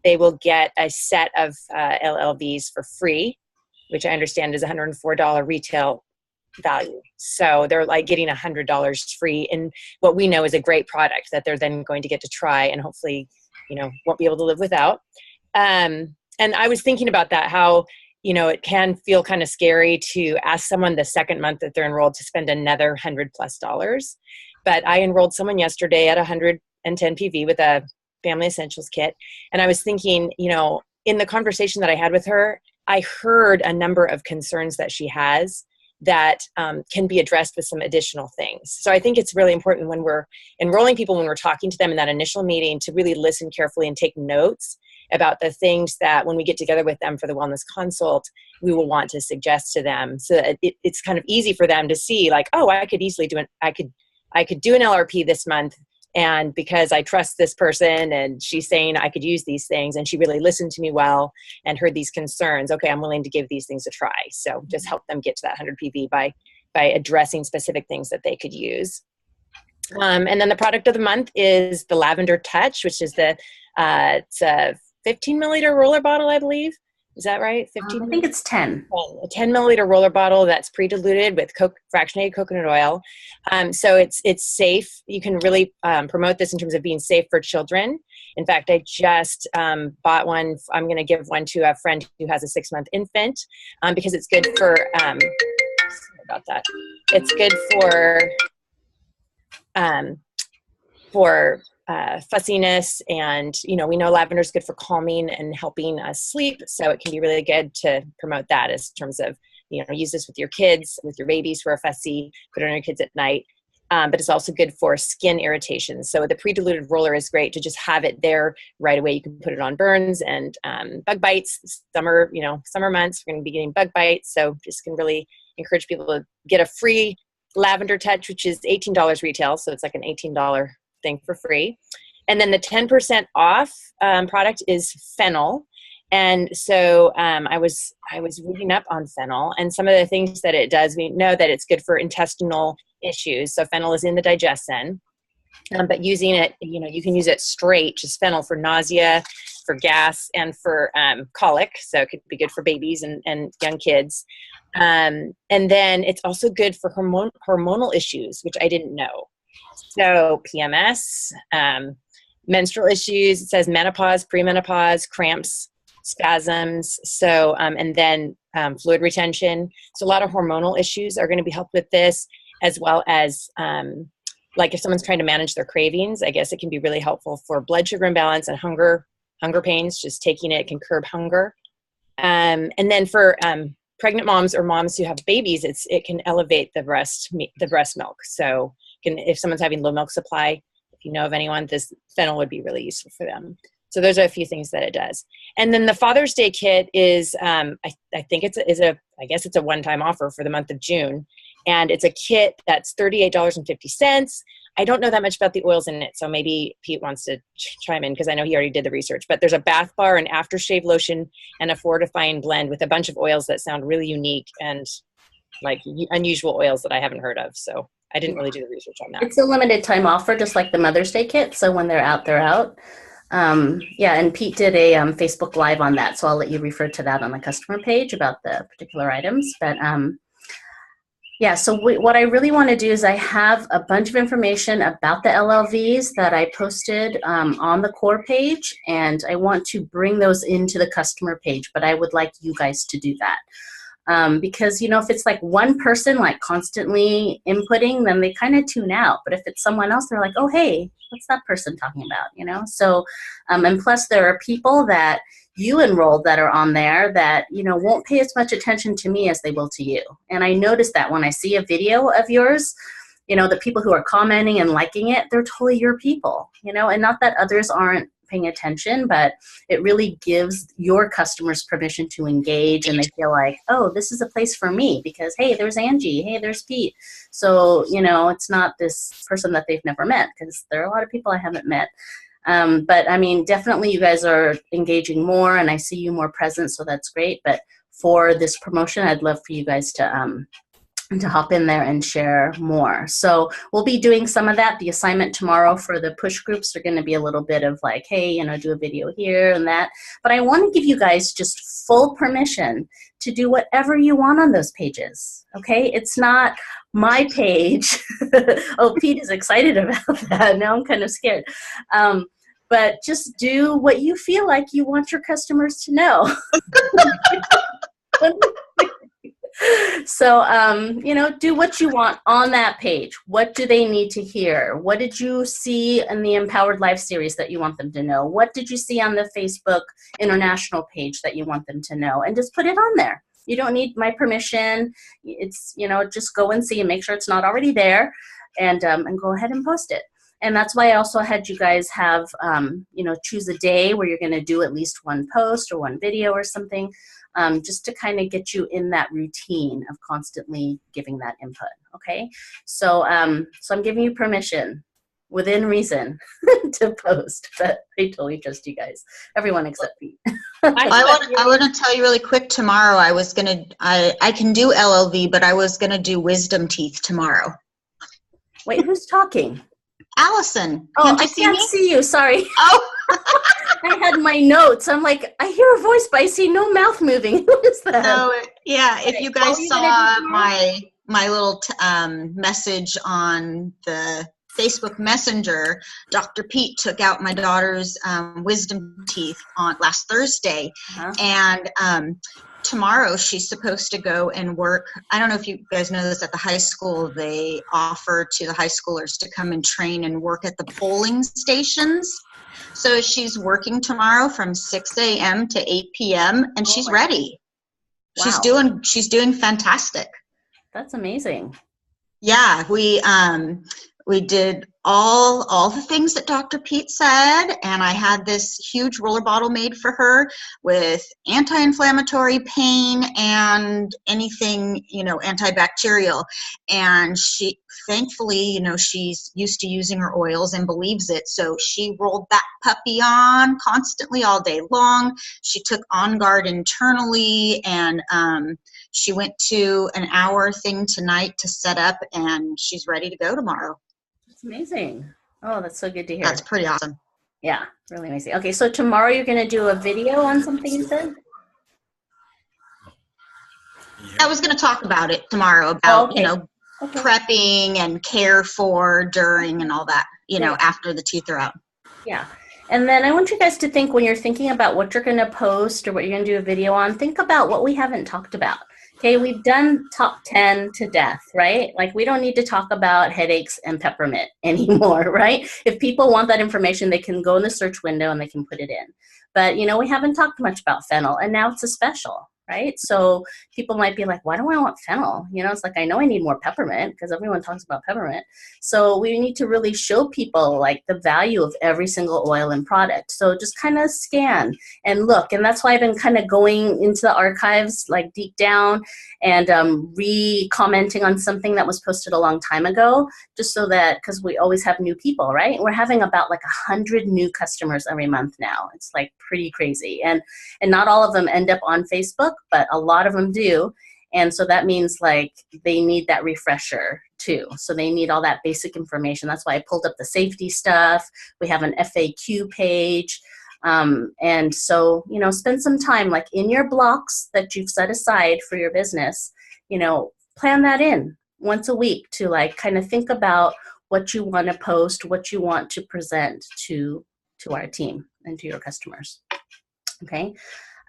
they will get a set of LLVs for free, which I understand is $104 retail value. So they're like getting $100 free in what we know is a great product that they're then going to get to try and hopefully, you know, won't be able to live without. And I was thinking about that, how, you know, it can feel kind of scary to ask someone the second month that they're enrolled to spend another $100+. But I enrolled someone yesterday at 110 PV with a family essentials kit. And I was thinking, you know, in the conversation that I had with her, I heard a number of concerns that she has that can be addressed with some additional things. So I think it's really important when we're enrolling people, when we're talking to them in that initial meeting, to really listen carefully and take notes about the things that when we get together with them for the wellness consult, we will want to suggest to them, so that it's kind of easy for them to see, like, oh, I could easily do I could do an LRP this month. And because I trust this person and she's saying I could use these things and she really listened to me well and heard these concerns, okay, I'm willing to give these things a try. So just help them get to that 100 PV by addressing specific things that they could use. And then the product of the month is the Lavender Touch, which is it's a 15 milliliter roller bottle, I believe. Is that right? 15? I think it's 10. A 10 milliliter roller bottle that's pre-diluted with fractionated coconut oil. So it's safe. You can really promote this in terms of being safe for children. In fact, I just bought one. I'm going to give one to a friend who has a 6-month infant because it's good for, sorry about that. It's good for fussiness, and you know, we know lavender is good for calming and helping us sleep, so it can be really good to promote that as terms of, you know, use this with your kids, with your babies who are fussy, put it on your kids at night. But it's also good for skin irritations. So the pre-diluted roller is great to just have it there right away. You can put it on burns and bug bites. Summer months, we're going to be getting bug bites, so just can really encourage people to get a free Lavender Touch, which is $18 retail, so it's like an $18 thing for free. And then the 10% off product is fennel. And so I was reading up on fennel and some of the things that it does. We know that it's good for intestinal issues. So fennel is in the digestion, but using it, you know, you can use it straight, just fennel, for nausea, for gas, and for colic. So it could be good for babies and young kids. And then it's also good for hormonal issues, which I didn't know. So PMS, menstrual issues, it says menopause, premenopause, cramps, spasms, so and then fluid retention. So a lot of hormonal issues are going to be helped with this, as well as like if someone's trying to manage their cravings, I guess it can be really helpful for blood sugar imbalance and hunger pains. Just taking it can curb hunger. And then for pregnant moms or moms who have babies, it can elevate the breast milk. So if someone's having low milk supply, if you know of anyone, this fennel would be really useful for them. So those are a few things that it does. And then the Father's Day kit is, I think I guess it's a one-time offer for the month of June. And it's a kit that's $38.50. I don't know that much about the oils in it, so maybe Pete wants to chime in because I know he already did the research. But there's a bath bar, an aftershave lotion, and a fortifying blend with a bunch of oils that sound really unique and like unusual oils that I haven't heard of. So I didn't really do the research on that. It's a limited time offer, just like the Mother's Day kit. So when they're out, they're out. Yeah, and Pete did a Facebook Live on that, so I'll let you refer to that on the customer page about the particular items. But yeah, so what I really want to do is I have a bunch of information about the LLVs that I posted on the core page, and I want to bring those into the customer page, but I would like you guys to do that. Because, you know, if it's like one person like constantly inputting, then they kind of tune out. But if it's someone else, they're like, oh, hey, what's that person talking about, you know? So, and plus there are people that you enrolled that are on there that, you know, won't pay as much attention to me as they will to you. And I noticed that when I see a video of yours, you know, the people who are commenting and liking it, they're totally your people, you know, and not that others aren't paying attention, but it really gives your customers permission to engage, and they feel like, oh, this is a place for me because, hey, there's Angie, hey, there's Pete. So, you know, it's not this person that they've never met, because there are a lot of people I haven't met. But I mean, definitely you guys are engaging more, and I see you more present, so that's great. But for this promotion, I'd love for you guys to hop in there and share more. So we'll be doing some of that. The assignment tomorrow for the push groups are going to be a little bit of like, hey, you know, do a video here and that. But I want to give you guys just full permission to do whatever you want on those pages. Okay? It's not my page. Oh, Pete is excited about that. Now I'm kind of scared. But just do what you feel like you want your customers to know. So, you know, do what you want on that page. What do they need to hear? What did you see in the Empowered Life series that you want them to know? What did you see on the Facebook International page that you want them to know? And just put it on there. You don't need my permission. It's, you know, just go and see and make sure it's not already there, and go ahead and post it. And that's why I also had you guys have, you know, choose a day where you're going to do at least one post or one video or something, just to kind of get you in that routine of constantly giving that input. Okay. So, so I'm giving you permission within reason to post, but I totally trust you guys, everyone except me. I want to tell you really quick. Tomorrow I can do LLV, but I was going to do wisdom teeth tomorrow. Wait, who's talking? Allison. Oh, I can't see you. Sorry. Oh. I had my notes. I'm like, I hear a voice, but I see no mouth moving. Who is that? So, yeah, if you guys saw my little message on the Facebook Messenger, Dr. Pete took out my daughter's wisdom teeth on last Thursday. And tomorrow she's supposed to go and work. I don't know if you guys know this, at the high school, they offer to the high schoolers to come and train and work at the polling stations. So she's working tomorrow from 6 a.m. to 8 p.m. and she's ready. Wow. She's doing fantastic. That's amazing. Yeah, we did all the things that Dr. Pete said, and I had this huge roller bottle made for her with anti-inflammatory, pain, and anything, you know, antibacterial. And she, thankfully, you know, she's used to using her oils and believes it. So she rolled that puppy on constantly all day long. She took On Guard internally, and she went to an hour thing tonight to set up, and she's ready to go tomorrow. That's amazing. Oh, that's so good to hear. That's pretty awesome. Yeah, really amazing. Okay, so tomorrow you're going to do a video on something you said? I was going to talk about it tomorrow, about, you know, prepping and care for during and all that, you know, after the teeth are out. Yeah. And then I want you guys to think, when you're thinking about what you're going to post or what you're going to do a video on, think about what we haven't talked about. Okay, we've done top 10 to death, right? Like, we don't need to talk about headaches and peppermint anymore, right? If people want that information, they can go in the search window and they can put it in. But, you know, we haven't talked much about fennel, and now it's a special, right? So people might be like, why do I want fennel? You know, it's like, I know I need more peppermint because everyone talks about peppermint. So we need to really show people like the value of every single oil and product. So just kind of scan and look. And that's why I've been kind of going into the archives, like deep down, and re-commenting on something that was posted a long time ago, just so that, because we always have new people, right? We're having about like 100 new customers every month now. It's like pretty crazy. And not all of them end up on Facebook, but a lot of them do. And so that means like they need that refresher too. So they need all that basic information. That's why I pulled up the safety stuff. We have an FAQ page. And so, you know, spend some time like in your blocks that you've set aside for your business, you know, plan that in once a week to like kind of think about what you want to post, what you want to present to our team and to your customers. Okay.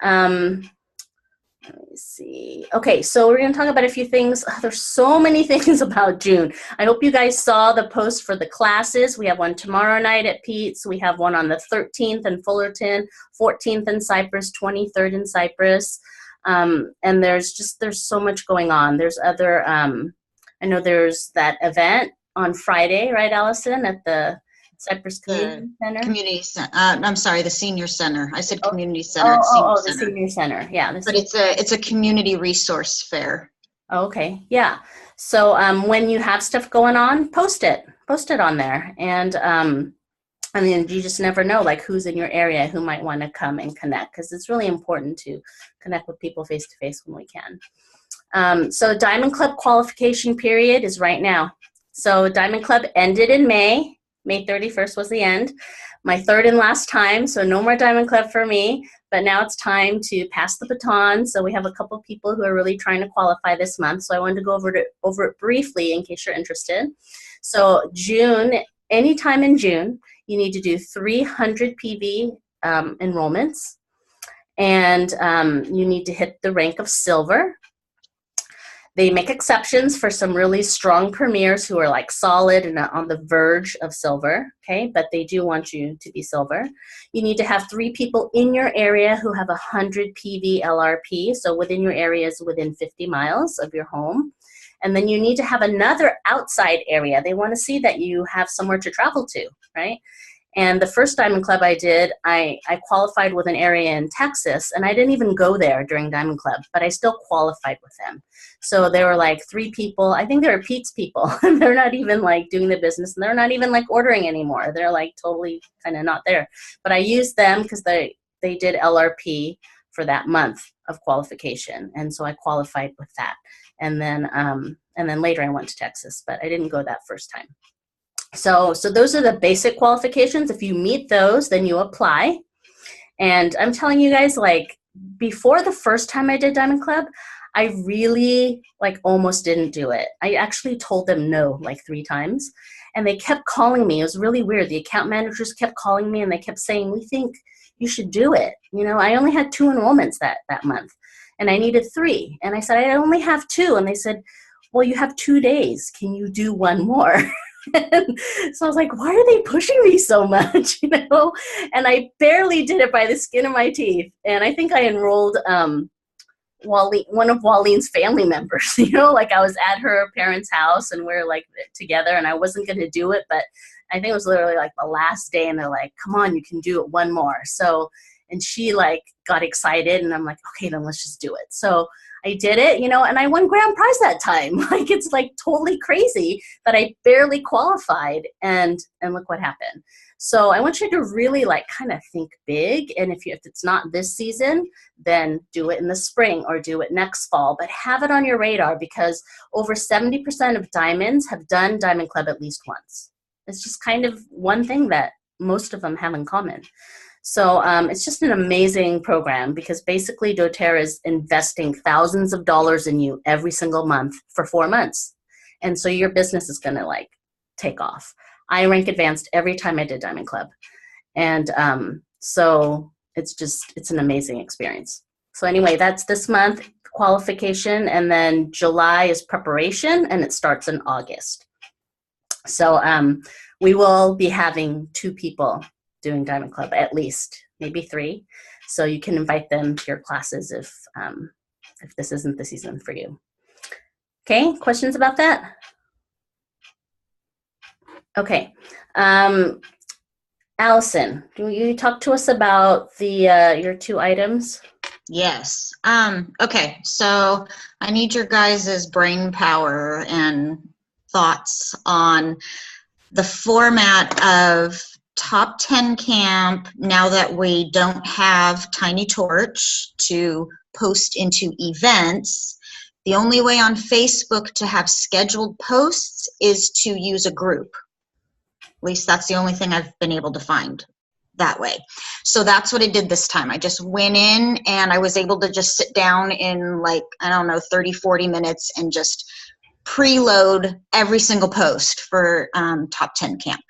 Let me see. Okay, so we're going to talk about a few things. There's so many things about June. I hope you guys saw the post for the classes. We have one tomorrow night at Pete's. We have one on the 13th in Fullerton, 14th in Cypress, 23rd in Cypress. And there's so much going on. There's other, I know there's that event on Friday, right, Allison, at the Cypress Community Center? Community Center. I'm sorry, the Senior Center. I said Community Center. The Senior Center. Yeah. But it's a community resource fair. Oh, okay. Yeah. So when you have stuff going on, post it on there. And I mean, you just never know like who's in your area who might want to come and connect, because it's really important to connect with people face to face when we can. So Diamond Club qualification period is right now. So Diamond Club ended in May. May 31st was the end. My third and last time, so no more Diamond Club for me, but now it's time to pass the baton. So we have a couple people who are really trying to qualify this month. So I wanted to go over it briefly in case you're interested. So June, anytime in June, you need to do 300 PV enrollments, and you need to hit the rank of silver. They make exceptions for some really strong premiers who are like solid and on the verge of silver, okay? But they do want you to be silver. You need to have 3 people in your area who have 100 PV LRP, so within your area is within 50 miles of your home. And then you need to have another outside area. They want to see that you have somewhere to travel to, right? And the first Diamond Club I did, I qualified with an area in Texas, and I didn't even go there during Diamond Club, but I still qualified with them. So there were like 3 people. I think they were Pete's people, and they're not even like doing the business, and they're not even like ordering anymore. They're like totally kind of not there. But I used them because they did LRP for that month of qualification, and so I qualified with that. And then later I went to Texas, but I didn't go that first time. So those are the basic qualifications. If you meet those, then you apply. And I'm telling you guys, like before the first time I did Diamond Club, I really like almost didn't do it. I actually told them no like 3 times, and they kept calling me. It was really weird. The account managers kept calling me, and they kept saying, we think you should do it. You know, I only had 2 enrollments that month, and I needed 3. And I said, I only have 2. And they said, well, you have 2 days. Can you do 1 more? So I was like, why are they pushing me so much, you know? And I barely did it by the skin of my teeth. And I think I enrolled one of Waleen's family members, you know, like I was at her parents' house and we're like together, and I wasn't going to do it, but I think it was literally like the last day, and they're like, come on, you can do it 1 more. So, and she like got excited, and I'm like, okay, then let's just do it. So I did it, you know, and I won grand prize that time. Like, it's like totally crazy that I barely qualified, and look what happened. So I want you to really like kind of think big. And if it's not this season, then do it in the spring or do it next fall, but have it on your radar, because over 70% of diamonds have done Diamond Club at least once. It's just kind of one thing that most of them have in common. So it's just an amazing program, because basically doTERRA is investing thousands of dollars in you every single month for 4 months. And so your business is going to like take off. I rank advanced every time I did Diamond Club. And so it's an amazing experience. So anyway, that's this month qualification. And then July is preparation, and it starts in August. So we will be having 2 people doing Diamond Club, at least, maybe 3. So you can invite them to your classes if this isn't the season for you. Okay, questions about that? Okay. Allison, do you talk to us about the your 2 items? Yes. Okay, so I need your guys' brain power and thoughts on the format of Top 10 Camp now that we don't have Tiny Torch to post into events. The only way on Facebook to have scheduled posts is to use a group. At least that's the only thing I've been able to find that way. So that's what I did this time. I just went in and I was able to just sit down in like, I don't know, 30, 40 minutes and just preload every single post for Top 10 Camp.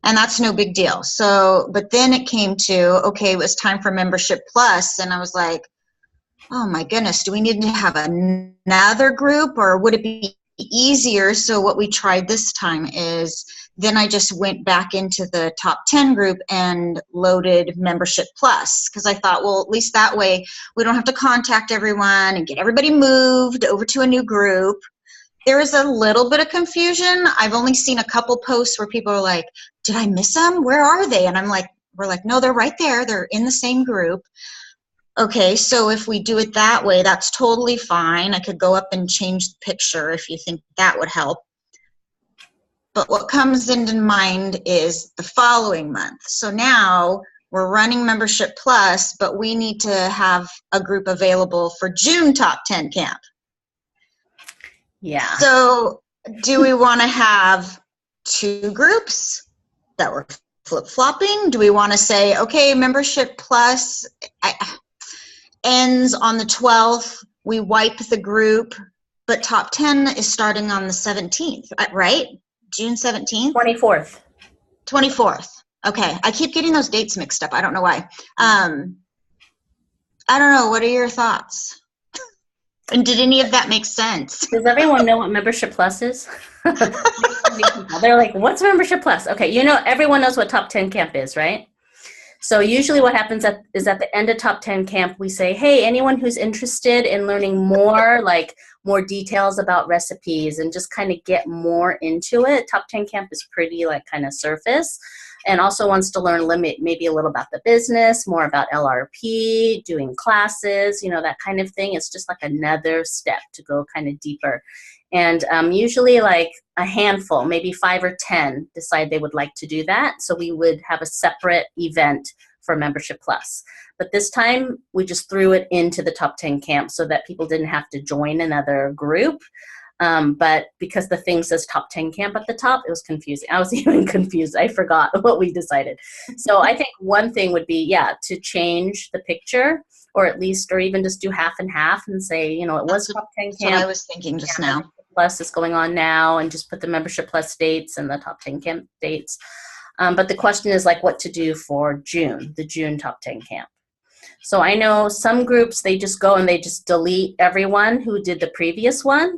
And that's no big deal. So, but then it came to, okay, it was time for Membership Plus. And I was like, oh my goodness, do we need to have another group or would it be easier? So what we tried this time is then I just went back into the Top 10 group and loaded Membership Plus because I thought, well, at least that way we don't have to contact everyone and get everybody moved over to a new group. There is a little bit of confusion. I've only seen a couple posts where people are like, did I miss them? Where are they? And I'm like, we're like, no, they're right there. They're in the same group. Okay, so if we do it that way, that's totally fine. I could go up and change the picture if you think that would help. But what comes into mind is the following month. So now we're running Membership Plus, but we need to have a group available for June Top 10 Camp. Yeah. So do we want to have 2 groups that were flip-flopping? Do we want to say, okay, Membership Plus ends on the 12th, we wipe the group, but Top 10 is starting on the 17th, right? June 17th? 24th. 24th. Okay, I keep getting those dates mixed up. I don't know why. I don't know. What are your thoughts? And did any of that make sense? Does everyone know what Membership Plus is? They're like, what's Membership Plus? Okay, you know, everyone knows what Top 10 Camp is, right? So usually what happens is at the end of Top 10 Camp, we say, hey, anyone who's interested in learning more, like more details about recipes and just kind of get more into it. Top 10 Camp is pretty like kind of surface and also wants to learn maybe a little about the business, more about LRP, doing classes, you know, that kind of thing. It's just like another step to go kind of deeper. And usually like a handful, maybe 5 or 10 decide they would like to do that. So we would have a separate event for Membership Plus. But this time we just threw it into the Top 10 Camp so that people didn't have to join another group. But because the thing says Top 10 Camp at the top, it was confusing. I was even confused. I forgot what we decided. So I think one thing would be, yeah, to change the picture or at least, or even just do half and half and say, you know, it was Top 10 Camp. That's what I was thinking just now. Plus is going on now and just put the Membership Plus dates and the Top 10 Camp dates. But the question is like what to do for June, the June Top 10 Camp. So I know some groups, they just go and they just delete everyone who did the previous one.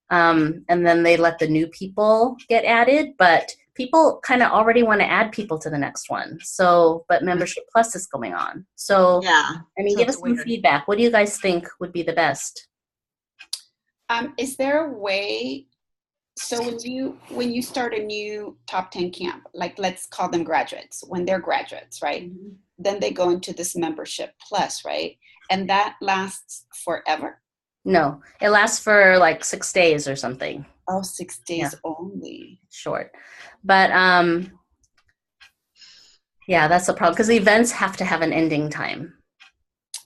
And then they let the new people get added, but people kind of already want to add people to the next one. So, but Membership Plus is going on. So, yeah, I mean, so give us some feedback. What do you guys think would be the best? Is there a way, so when you start a new Top 10 Camp, like let's call them graduates, when they're graduates, right? Mm-hmm. Then they go into this Membership Plus, right? And that lasts forever? No, it lasts for like 6 days or something. Oh, 6 days only. Short. But yeah, that's the problem because the events have to have an ending time.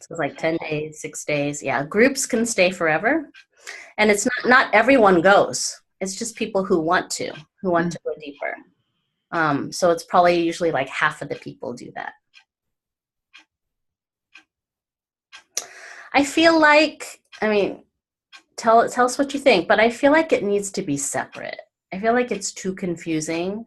So it's like 10 days, 6 days. Yeah, groups can stay forever. And it's not everyone goes. It's just people who want to go deeper. So it's probably usually like half of the people do that. I feel like, I mean, tell us what you think, but I feel like it needs to be separate. I feel like it's too confusing.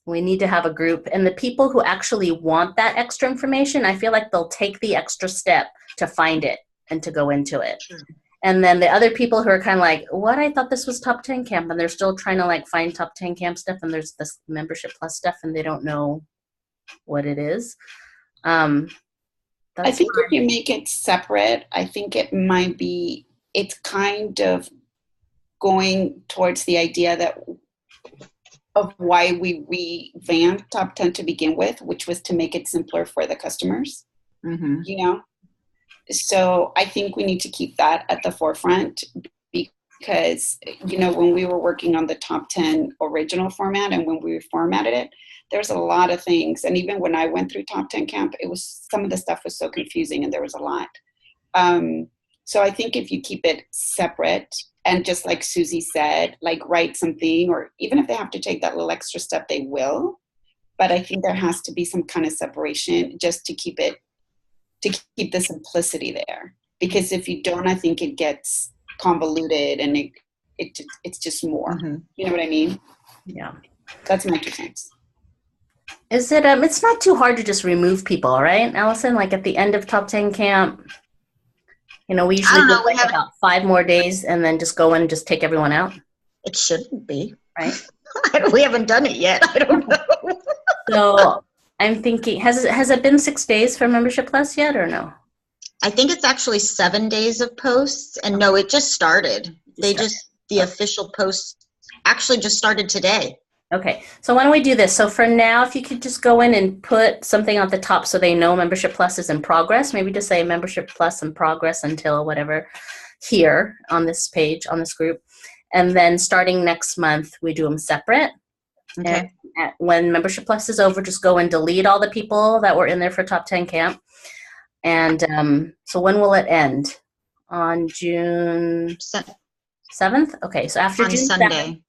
We need to have a group, and the people who actually want that extra information, I feel like they'll take the extra step to find it and to go into it. Sure. And then the other people who are kind of like, what? I thought this was Top 10 Camp, and they're still trying to like find Top 10 Camp stuff, and there's this Membership Plus stuff, and they don't know what it is. I think if you make it separate, I think it might be, it's kind of going towards the idea that of why we revamped Top 10 to begin with, which was to make it simpler for the customers, you know? So I think we need to keep that at the forefront because, you know, when we were working on the Top 10 original format and when we reformatted it, there's a lot of things. And even when I went through Top 10 Camp, it was, some of the stuff was so confusing and there was a lot. So I think if you keep it separate and just like Susie said, like write something, or even if they have to take that little extra step, they will. But I think there has to be some kind of separation just to keep it, to keep the simplicity there. Because if you don't, I think it gets convoluted and it's just more. You know what I mean? Yeah. That's my 2 cents. Is it, it's not too hard to just remove people, right, Allison? Like at the end of Top 10 Camp, you know, we usually give like about 5 more days and then just go in and just take everyone out. It shouldn't be. Right? We haven't done it yet. I don't know. So I'm thinking, has it been 6 days for Membership Plus yet or no? I think it's actually 7 days of posts. And no, it just started. The official post actually just started today. Okay, so why don't we do this? So for now, if you could just go in and put something at the top so they know Membership Plus is in progress, maybe just say Membership Plus in progress until whatever here on this page, on this group. And then starting next month, we do them separate. Okay. And when Membership Plus is over, just go and delete all the people that were in there for Top 10 Camp. And so when will it end? On June 7th? Okay, so after June Sunday. 7th.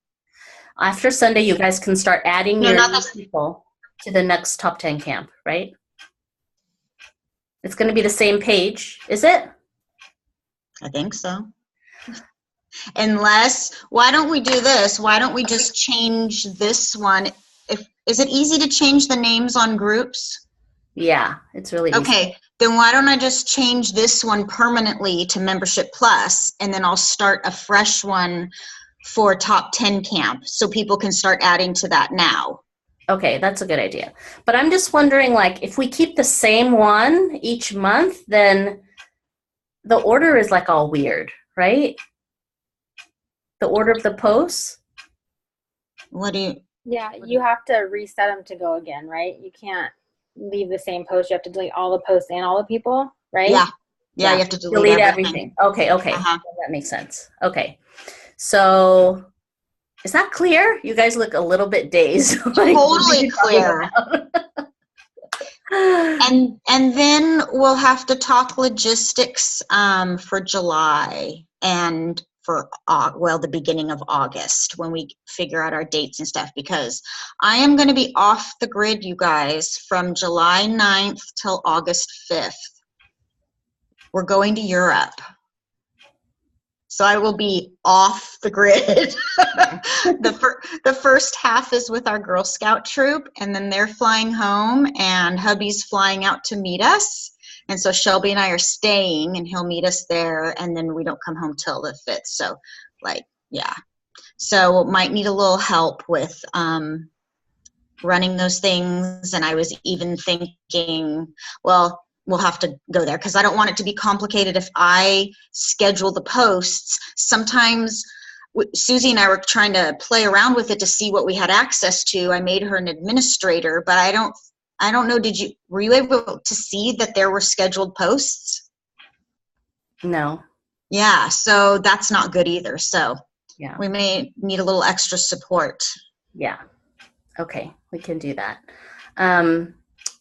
After Sunday, you guys can start adding your people to the next Top 10 Camp, right? It's going to be the same page, is it? I think so. Unless, why don't we do this? Why don't we just change this one? Is it easy to change the names on groups? Yeah, it's really easy. Okay, then why don't I just change this one permanently to Membership Plus, and then I'll start a fresh one for Top 10 Camp so people can start adding to that now. Okay, that's a good idea. But I'm just wondering, like, if we keep the same one each month, then the order is like all weird, right? The order of the posts? What do you? Yeah, you have to reset them to go again, right? You can't leave the same post. You have to delete all the posts and all the people, right? Yeah, you have to delete everything. Okay. That makes sense. Okay. So, is that clear? You guys look a little bit dazed. Totally clear. And then we'll have to talk logistics for July and for the beginning of August when we figure out our dates and stuff, because I am going to be off the grid, you guys, from July 9th till August 5th. We're going to Europe. So I will be off the grid. The first half is with our Girl Scout troop, and then they're flying home, and hubby's flying out to meet us. And so Shelby and I are staying, and he'll meet us there, and then we don't come home till the 5th. So, So might need a little help with running those things. And I was even thinking, well, we'll have to go there because I don't want it to be complicated if I schedule the posts. Sometimes Susie and I were trying to play around with it to see what we had access to. I made her an administrator, but I don't know, were you able to see that there were scheduled posts? No. Yeah, so that's not good either. So yeah, we may need a little extra support. Yeah. Okay, we can do that.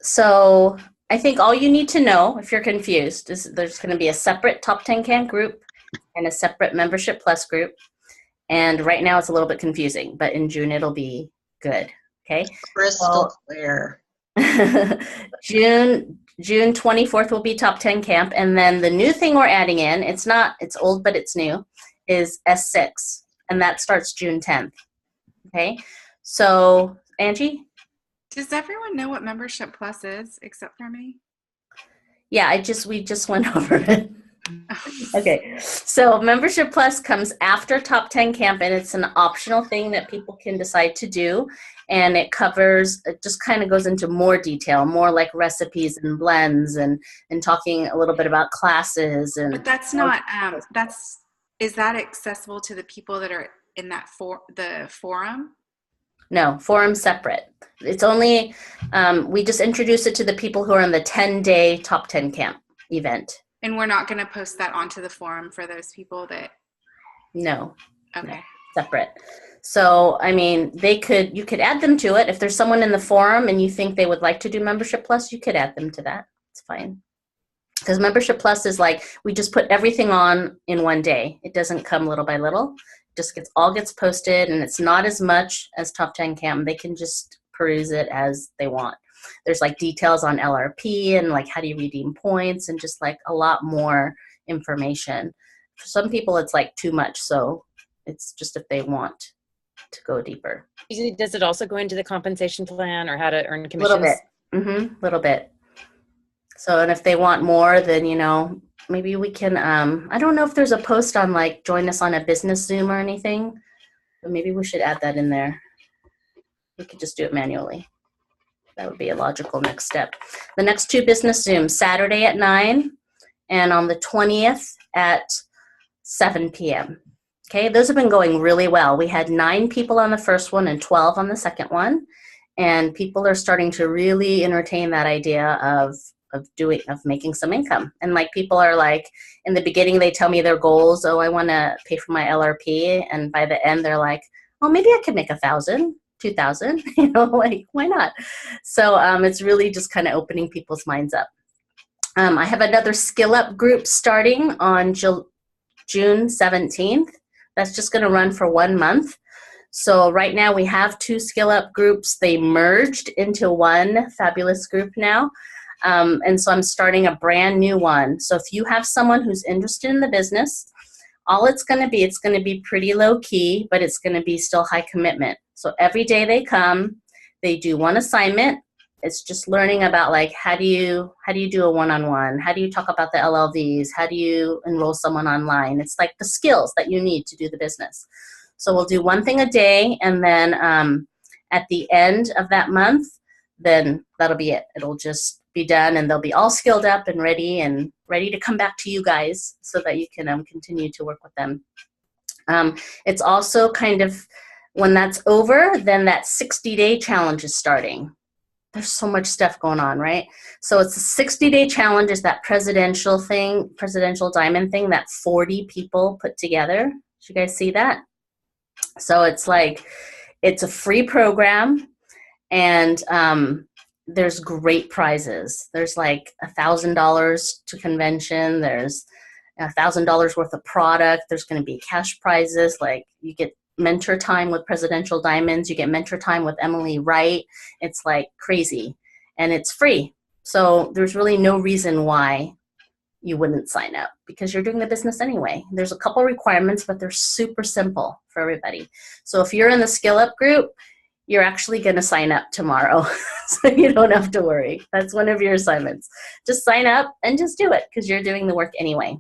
So I think all you need to know, if you're confused, is there's going to be a separate Top 10 Camp group and a separate Membership Plus group. And right now it's a little bit confusing, but in June it'll be good. Okay. Crystal clear. June 24th will be Top 10 Camp. And then the new thing we're adding in, it's old, but it's new, is S6. And that starts June 10th. Okay. So Angie? Does everyone know what Membership Plus is except for me? Yeah, we just went over it. Okay, so Membership Plus comes after Top 10 Camp, and it's an optional thing that people can decide to do. And it just kind of goes into more detail, more like recipes and blends and talking a little bit about classes. But that's not, is that accessible to the people that are in that the forum? No, forum separate. It's only, we just introduce it to the people who are in the 10-day Top 10 Camp event. And we're not going to post that onto the forum for those people that. No. Okay. No, separate. So, I mean, you could add them to it. If there's someone in the forum and you think they would like to do Membership Plus, you could add them to that. It's fine. Because Membership Plus is like, we just put everything on in one day. It doesn't come little by little. It just all gets posted, and it's not as much as Top 10 Camp. They can just peruse it as they want. There's like details on LRP and like how do you redeem points and just like a lot more information. For some people, it's like too much. So it's just if they want to go deeper. Does it also go into the compensation plan or how to earn commissions? A little bit. Little bit. So, and if they want more, then, maybe we can, I don't know if there's a post on like join us on a business Zoom or anything, but maybe we should add that in there. We could just do it manually. That would be a logical next step. The next 2 business Zooms, Saturday at 9 and on the 20th at 7 p.m. Okay, those have been going really well. We had 9 people on the first one and 12 on the second one. And people are starting to really entertain that idea of making some income. And like people are like, in the beginning, they tell me their goals. Oh, I want to pay for my LRP. And by the end, they're like, oh, maybe I could make 1,000. 2,000, like why not? So it's really just kind of opening people's minds up. I have another Skill Up group starting on June 17th. That's just going to run for 1 month. So right now we have 2 Skill Up groups. They merged into one fabulous group now. And so I'm starting a brand new one. So if you have someone who's interested in the business, all it's going to be pretty low key, but it's going to be still high commitment. So every day they come, they do one assignment. It's just learning about like, how do you do a one-on-one? How do you talk about the LLVs? How do you enroll someone online? It's like the skills that you need to do the business. So we'll do one thing a day. And then at the end of that month, then that'll be it. It'll just be done and they'll be all skilled up and ready to come back to you guys so that you can continue to work with them. It's also kind of, when that's over, then that 60-day challenge is starting. There's so much stuff going on, right? So it's a 60-day challenge is that presidential diamond thing that 40 people put together. Did you guys see that? So it's like, it's a free program and there's great prizes. There's like $1,000 to convention. There's $1,000 worth of product. There's going to be cash prizes. Like you get mentor time with Presidential Diamonds. You get mentor time with Emily Wright. It's like crazy and it's free. So there's really no reason why you wouldn't sign up because you're doing the business anyway. There's a couple requirements, but they're super simple for everybody. So if you're in the Skill Up group, you're actually going to sign up tomorrow. So you don't have to worry. That's one of your assignments. Just sign up and just do it because you're doing the work anyway.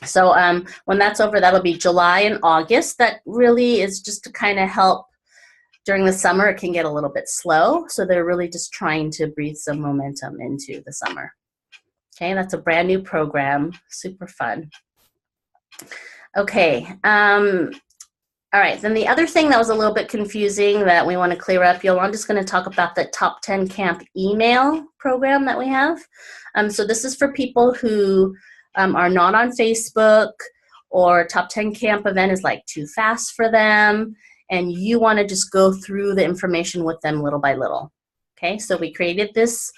So when that's over, that'll be July and August. That really is just to kind of help during the summer. It can get a little bit slow. So they're really just trying to breathe some momentum into the summer. Okay, that's a brand new program. Super fun. Okay. All right, then the other thing that was a little bit confusing that we want to clear up, Yolanda's going to talk about the Top 10 Camp email program that we have. So this is for people who are not on Facebook or Top 10 Camp event is like too fast for them and you want to just go through the information with them little by little. Okay, so we created this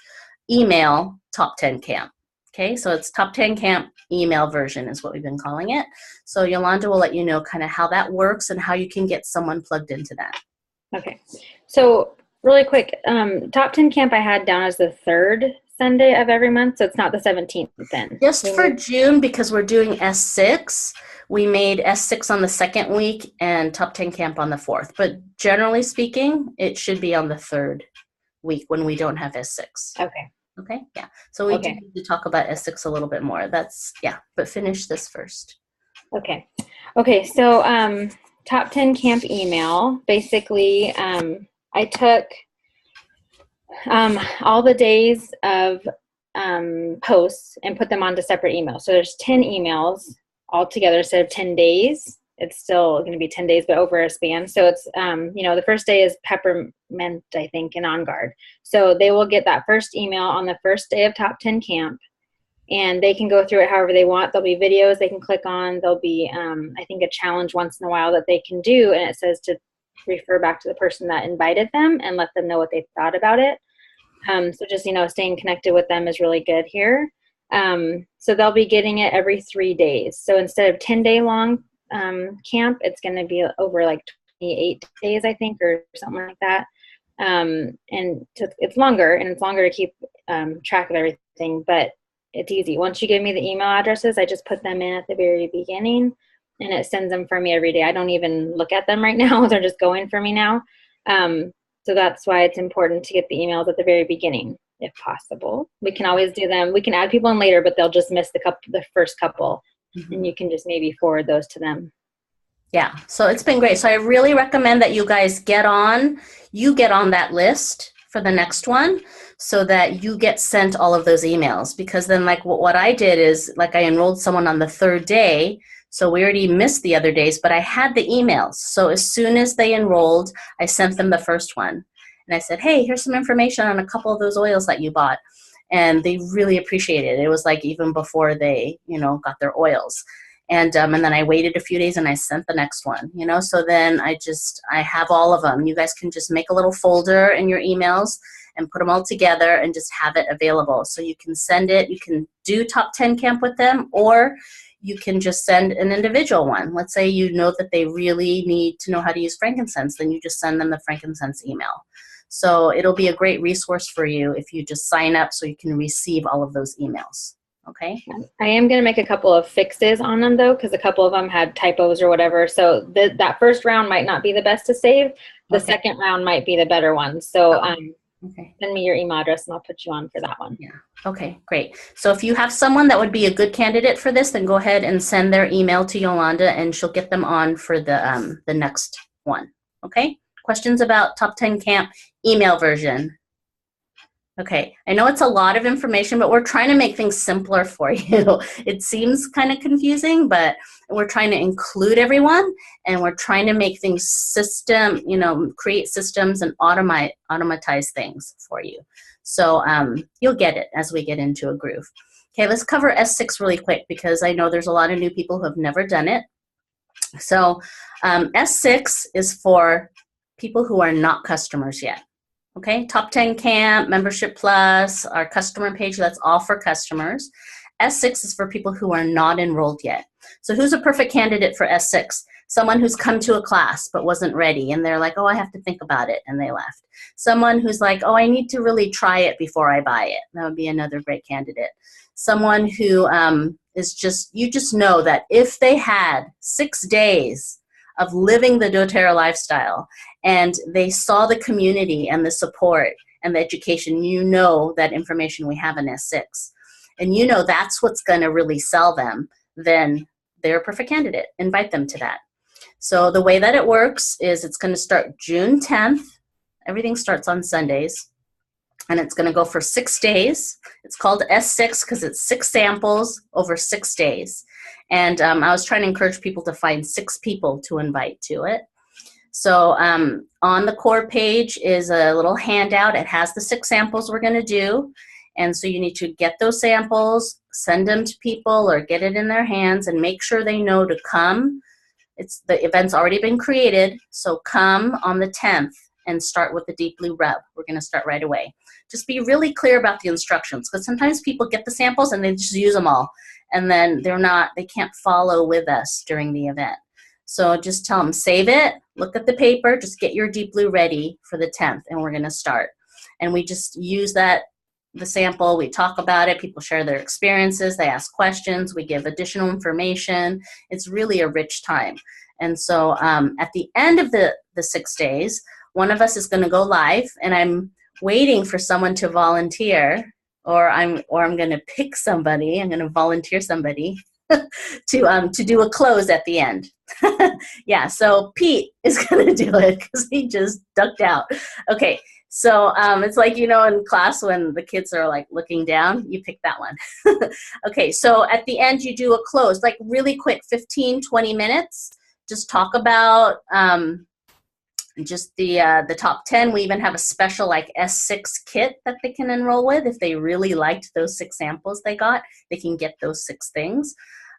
email Top 10 Camp. Okay, so it's Top 10 Camp email version is what we've been calling it. So Yolanda will let you know kind of how that works and how you can get someone plugged into that. Okay, so really quick, Top 10 Camp I had down as the 3rd Sunday of every month, so it's not the 17th then. Just for June, because we're doing S6, we made S6 on the 2nd week and Top 10 Camp on the 4th. But generally speaking, it should be on the 3rd week when we don't have S6. Okay. Okay, yeah. So we do Okay. need to talk about S6 a little bit more. That's, yeah, but finish this first. Okay. Okay, so top 10 camp email. Basically, I took all the days of posts and put them onto separate emails. So there's 10 emails altogether instead of 10 days. It's still going to be 10 days, but over a span. So it's, the first day is Peppermint, I think, and On Guard. So they will get that first email on the first day of Top 10 Camp, and they can go through it however they want. There'll be videos they can click on. There'll be, I think, a challenge once in a while that they can do, and it says to refer back to the person that invited them and let them know what they thought about it. So just, staying connected with them is really good here. So they'll be getting it every 3 days. So instead of 10-day long camp, it's going to be over like 28 days, I think, or something like that. And it's longer, and it's longer to keep track of everything, but it's easy. Once you give me the email addresses, I just put them in at the very beginning, and it sends them for me every day. I don't even look at them right now. They're just going for me now. So that's why it's important to get the emails at the very beginning, if possible. We can always do them. We can add people in later, but they'll just miss the first couple, and you can just maybe forward those to them. Yeah, so it's been great. So I really recommend that you guys get on that list for the next one so that you get sent all of those emails, because then like what I did is like I enrolled someone on the 3rd day. So we already missed the other days, but I had the emails. So as soon as they enrolled, I sent them the first one. And I said, hey, here's some information on a couple of those oils that you bought. And they really appreciated it. It was like even before they, got their oils. And then I waited a few days and I sent the next one, So then I have all of them. You guys can just make a little folder in your emails and put them all together and just have it available. So you can send it. You can do Top 10 Camp with them, or you can just send an individual one. Let's say you know that they really need to know how to use frankincense, then you just send them the frankincense email. So it'll be a great resource for you if you just sign up so you can receive all of those emails. Okay. I am going to make a couple of fixes on them though, because a couple of them had typos or whatever. So that first round might not be the best to save. The second round might be the better one. So send me your email address and I'll put you on for that one. Yeah. Okay, great. So if you have someone that would be a good candidate for this, then go ahead and send their email to Yolanda and she'll get them on for the next one. Okay. Questions about Top 10 Camp email version? Okay, I know it's a lot of information, but we're trying to make things simpler for you. It seems kind of confusing, but we're trying to include everyone, and we're trying to make things create systems and automatize things for you. So you'll get it as we get into a groove. Okay, let's cover S6 really quick because I know there's a lot of new people who have never done it. So S6 is for people who are not customers yet. Okay, Top 10 Camp, Membership Plus, our customer page, that's all for customers. S6 is for people who are not enrolled yet. So who's a perfect candidate for S6? Someone who's come to a class but wasn't ready, and they're like, oh, I have to think about it, and they left. Someone who's like, oh, I need to really try it before I buy it. That would be another great candidate. Someone who you just know that if they had 6 days of living the doTERRA lifestyle and they saw the community and the support and the education, that information we have in S6, and that's what's going to really sell them, then they're a perfect candidate. Invite them to that. So the way that it works is it's going to start June 10th. Everything starts on Sundays, and it's going to go for 6 days. It's called S6 because it's 6 samples over 6 days. And I was trying to encourage people to find 6 people to invite to it. So on the core page is a little handout. It has the 6 samples we're going to do. And so you need to get those samples, send them to people or get it in their hands and make sure they know to come. The event's already been created. So come on the 10th and start with the Deep Blue Rub. We're going to start right away. Just be really clear about the instructions, because sometimes people get the samples and they just use them all. And then they can't follow with us during the event. So just tell them, save it, look at the paper, just get your Deep Blue ready for the 10th, and we're going to start. And we just use the sample, we talk about it, people share their experiences, they ask questions, we give additional information. It's really a rich time. And so at the end of the 6 days, one of us is going to go live, and I'm waiting for someone to volunteer or I'm going to pick somebody. I'm going to volunteer somebody to do a close at the end. Yeah, so Pete is going to do it because he just ducked out. Okay, so it's like, you know, in class when the kids are like looking down, you pick that one. Okay, so at the end you do a close, like really quick, 15, 20 minutes. Just talk about just the top 10. We even have a special like S6 kit that they can enroll with. If they really liked those 6 samples they got, they can get those 6 things.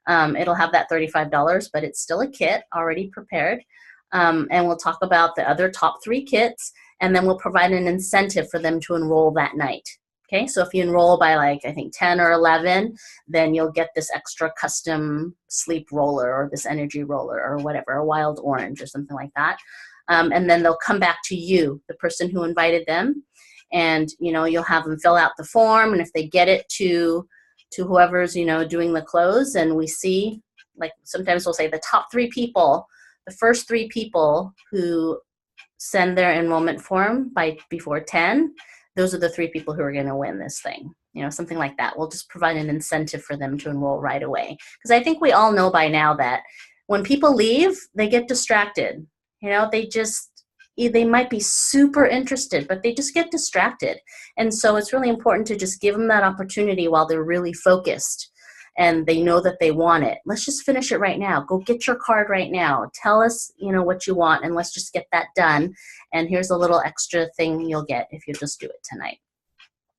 It'll have that $35, but it's still a kit already prepared. And we'll talk about the other top 3 kits, and then we'll provide an incentive for them to enroll that night. Okay, so if you enroll by like, I think 10 or 11, then you'll get this extra custom sleep roller or this energy roller or whatever, a wild orange or something like that. And then they'll come back to you, the person who invited them, and, you know, you'll have them fill out the form, and if they get it to whoever's, you know, doing the close, and we see, like, sometimes we'll say the top 3 people, the first 3 people who send their enrollment form before 10, those are the 3 people who are going to win this thing, you know, something like that. We'll just provide an incentive for them to enroll right away. Because I think we all know by now that when people leave, they get distracted. You know, they might be super interested, but they just get distracted. And so it's really important to just give them that opportunity while they're really focused and they know that they want it. Let's just finish it right now. Go get your card right now. Tell us, you know, what you want, and let's just get that done. And here's a little extra thing you'll get if you just do it tonight.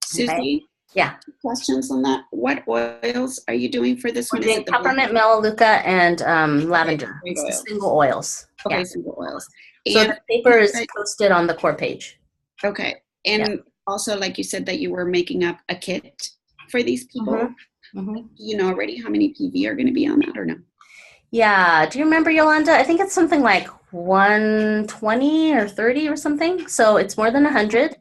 Susie? Okay? Yeah. Questions on that? What oils are you doing for this one? We're doing peppermint, melaleuca, and lavender. Okay, it's the single oils. Okay, Yeah. single oils. So And the paper is posted on the core page. okay. And Yeah. also, like you said, that you were making up a kit for these people. Mm-hmm. Do you know already how many PV are going to be on that or no? Yeah. Do you remember, Yolanda? I think it's something like 120 or 30 or something. So it's more than 100.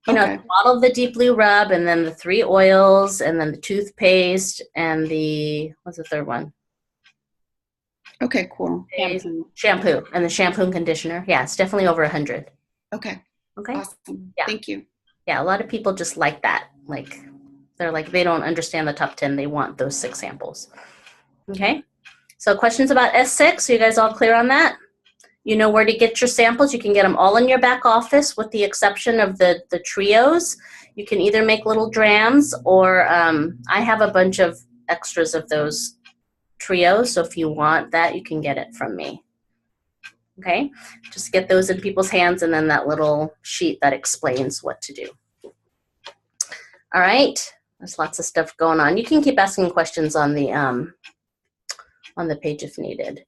You know, the bottle of the Deep Blue Rub, and then the 3 oils, and then the toothpaste, and what's the third one? Okay, cool. Shampoo, and the shampoo and conditioner. Yeah, it's definitely over 100. Okay. Okay. Awesome. Yeah. Thank you. Yeah, a lot of people just like that. Like, they're like, they don't understand the top 10. They want those 6 samples. Okay. So questions about S6? Are you guys all clear on that? You know where to get your samples. You can get them all in your back office with the exception of the trios. You can either make little drams, or I have a bunch of extras of those trios. So if you want that, you can get it from me. Okay, just get those in people's hands, and then that little sheet that explains what to do. All right, there's lots of stuff going on. You can keep asking questions on the page if needed.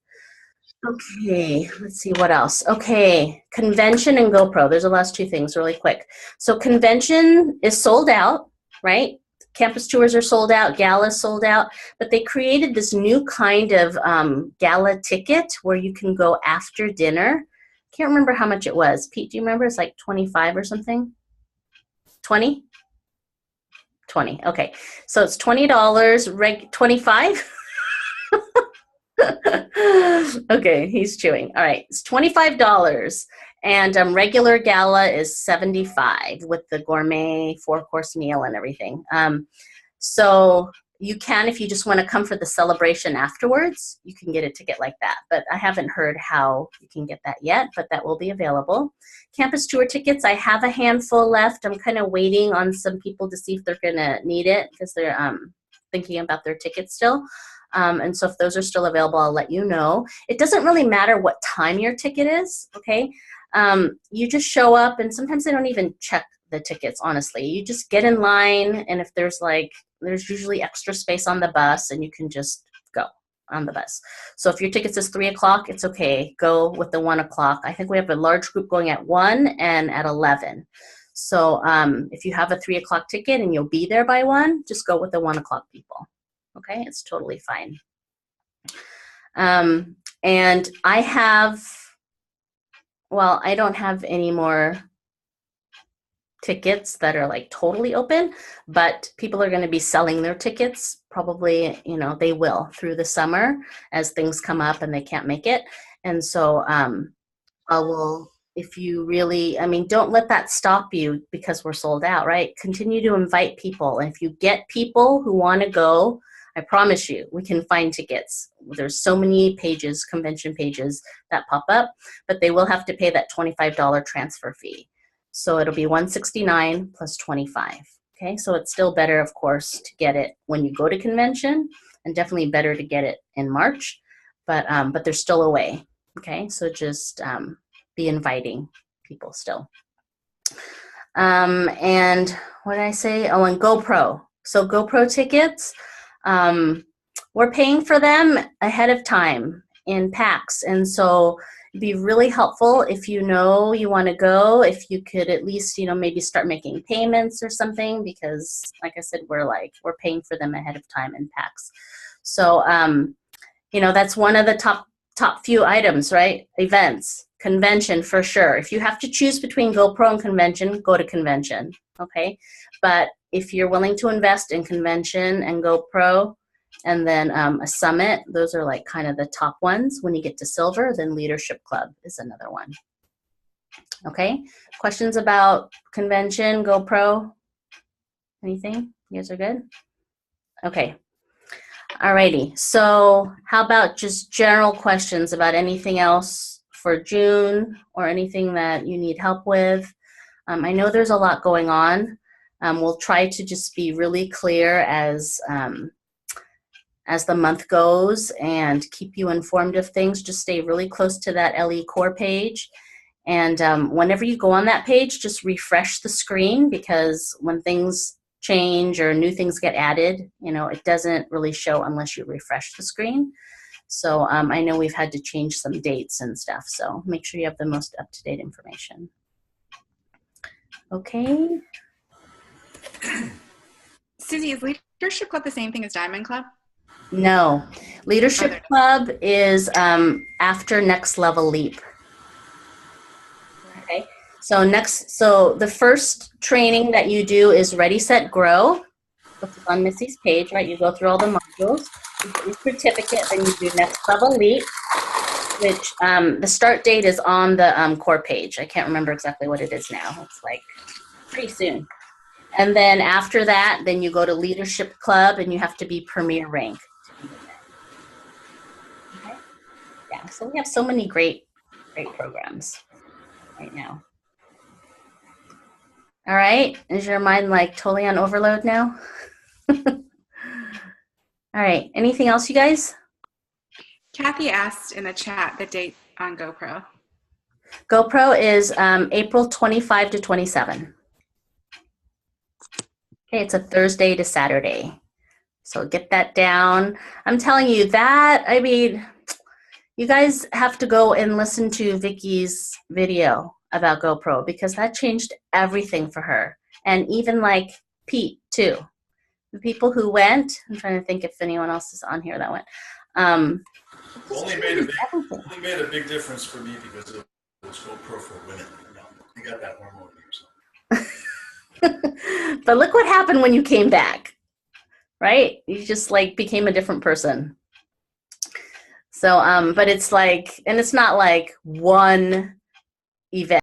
Okay, let's see what else. Okay, convention and GoPro. There's the last 2 things really quick. So convention is sold out, right? Campus tours are sold out, gala sold out, but they created this new kind of gala ticket where you can go after dinner. Can't remember how much it was. Pete, do you remember? It's like 25 or something? 20? 20, okay. So it's $20, 25? Okay, he's chewing. All right, it's $25, and regular gala is $75 with the gourmet 4-course meal and everything. So you can, if you just want to come for the celebration afterwards, you can get a ticket like that. But I haven't heard how you can get that yet, but that will be available. Campus tour tickets, I have a handful left. I'm kind of waiting on some people to see if they're going to need it because they're thinking about their tickets still. And so if those are still available, I'll let you know. It doesn't really matter what time your ticket is, okay? You just show up, and sometimes they don't even check the tickets, honestly. You just get in line, and if there's usually extra space on the bus, and you can just go on the bus. So if your ticket says 3 o'clock, it's okay. Go with the 1 o'clock. I think we have a large group going at 1 and at 11. So if you have a 3 o'clock ticket and you'll be there by 1, just go with the 1 o'clock people. Okay, it's totally fine. And I don't have any more tickets that are like totally open, but people are going to be selling their tickets probably, they will through the summer as things come up and they can't make it. And so I will if you really, I mean, don't let that stop you because we're sold out, right? Continue to invite people. And if you get people who want to go, I promise you, we can find tickets. There's so many pages, convention pages that pop up, but they will have to pay that $25 transfer fee. So it'll be $169 plus $25. Okay, so it's still better, of course, to get it when you go to convention, and definitely better to get it in March. But there's still a way. Okay, so just be inviting people still. And what did I say? Oh, and GoPro. So GoPro tickets, we're paying for them ahead of time in packs. And so it'd be really helpful if you know you want to go, if you could at least, maybe start making payments or something, because like I said, we're paying for them ahead of time in packs. So, that's one of the top few items, right? Events, convention for sure. If you have to choose between GoPro and convention, go to convention, okay? But if you're willing to invest in convention and GoPro and then a summit, those are like kind of the top ones. When you get to silver, then Leadership Club is another one. Okay, questions about convention, GoPro? Anything? You guys are good? Okay. Alrighty, so how about just general questions about anything else for June or anything that you need help with? I know there's a lot going on. We'll try to just be really clear as the month goes and keep you informed of things. Just stay really close to that LE Core page. And whenever you go on that page, just refresh the screen, because when things change or new things get added, it doesn't really show unless you refresh the screen. So I know we've had to change some dates and stuff, so make sure you have the most up-to-date information. Okay. Susie, is Leadership Club the same thing as Diamond Club? No. Leadership Club is after Next Level Leap. Okay. So the first training that you do is Ready, Set, Grow, which is on Missy's page, right? You go through all the modules, you get your certificate, then you do Next Level Leap, which the start date is on the core page. I can't remember exactly what it is now. It's like pretty soon. And then after that, then you go to Leadership Club, and you have to be Premier Rank. Okay. Yeah, so we have so many great programs right now. All right, is your mind like totally on overload now? All right, anything else, you guys? Kathy asked in the chat the date on GoPro. GoPro is April 25 to 27. Okay, it's a Thursday to Saturday. So get that down. I'm telling you that, I mean, you guys have to go and listen to Vicky's video about GoPro, because that changed everything for her. And even like Pete too. The people who went, I'm trying to think if anyone else is on here that went. Only made a big difference for me because it was GoPro for women. You got that hormone in yourself. But look what happened when you came back, right? You just like became a different person. So, but it's like, and it's not like one event.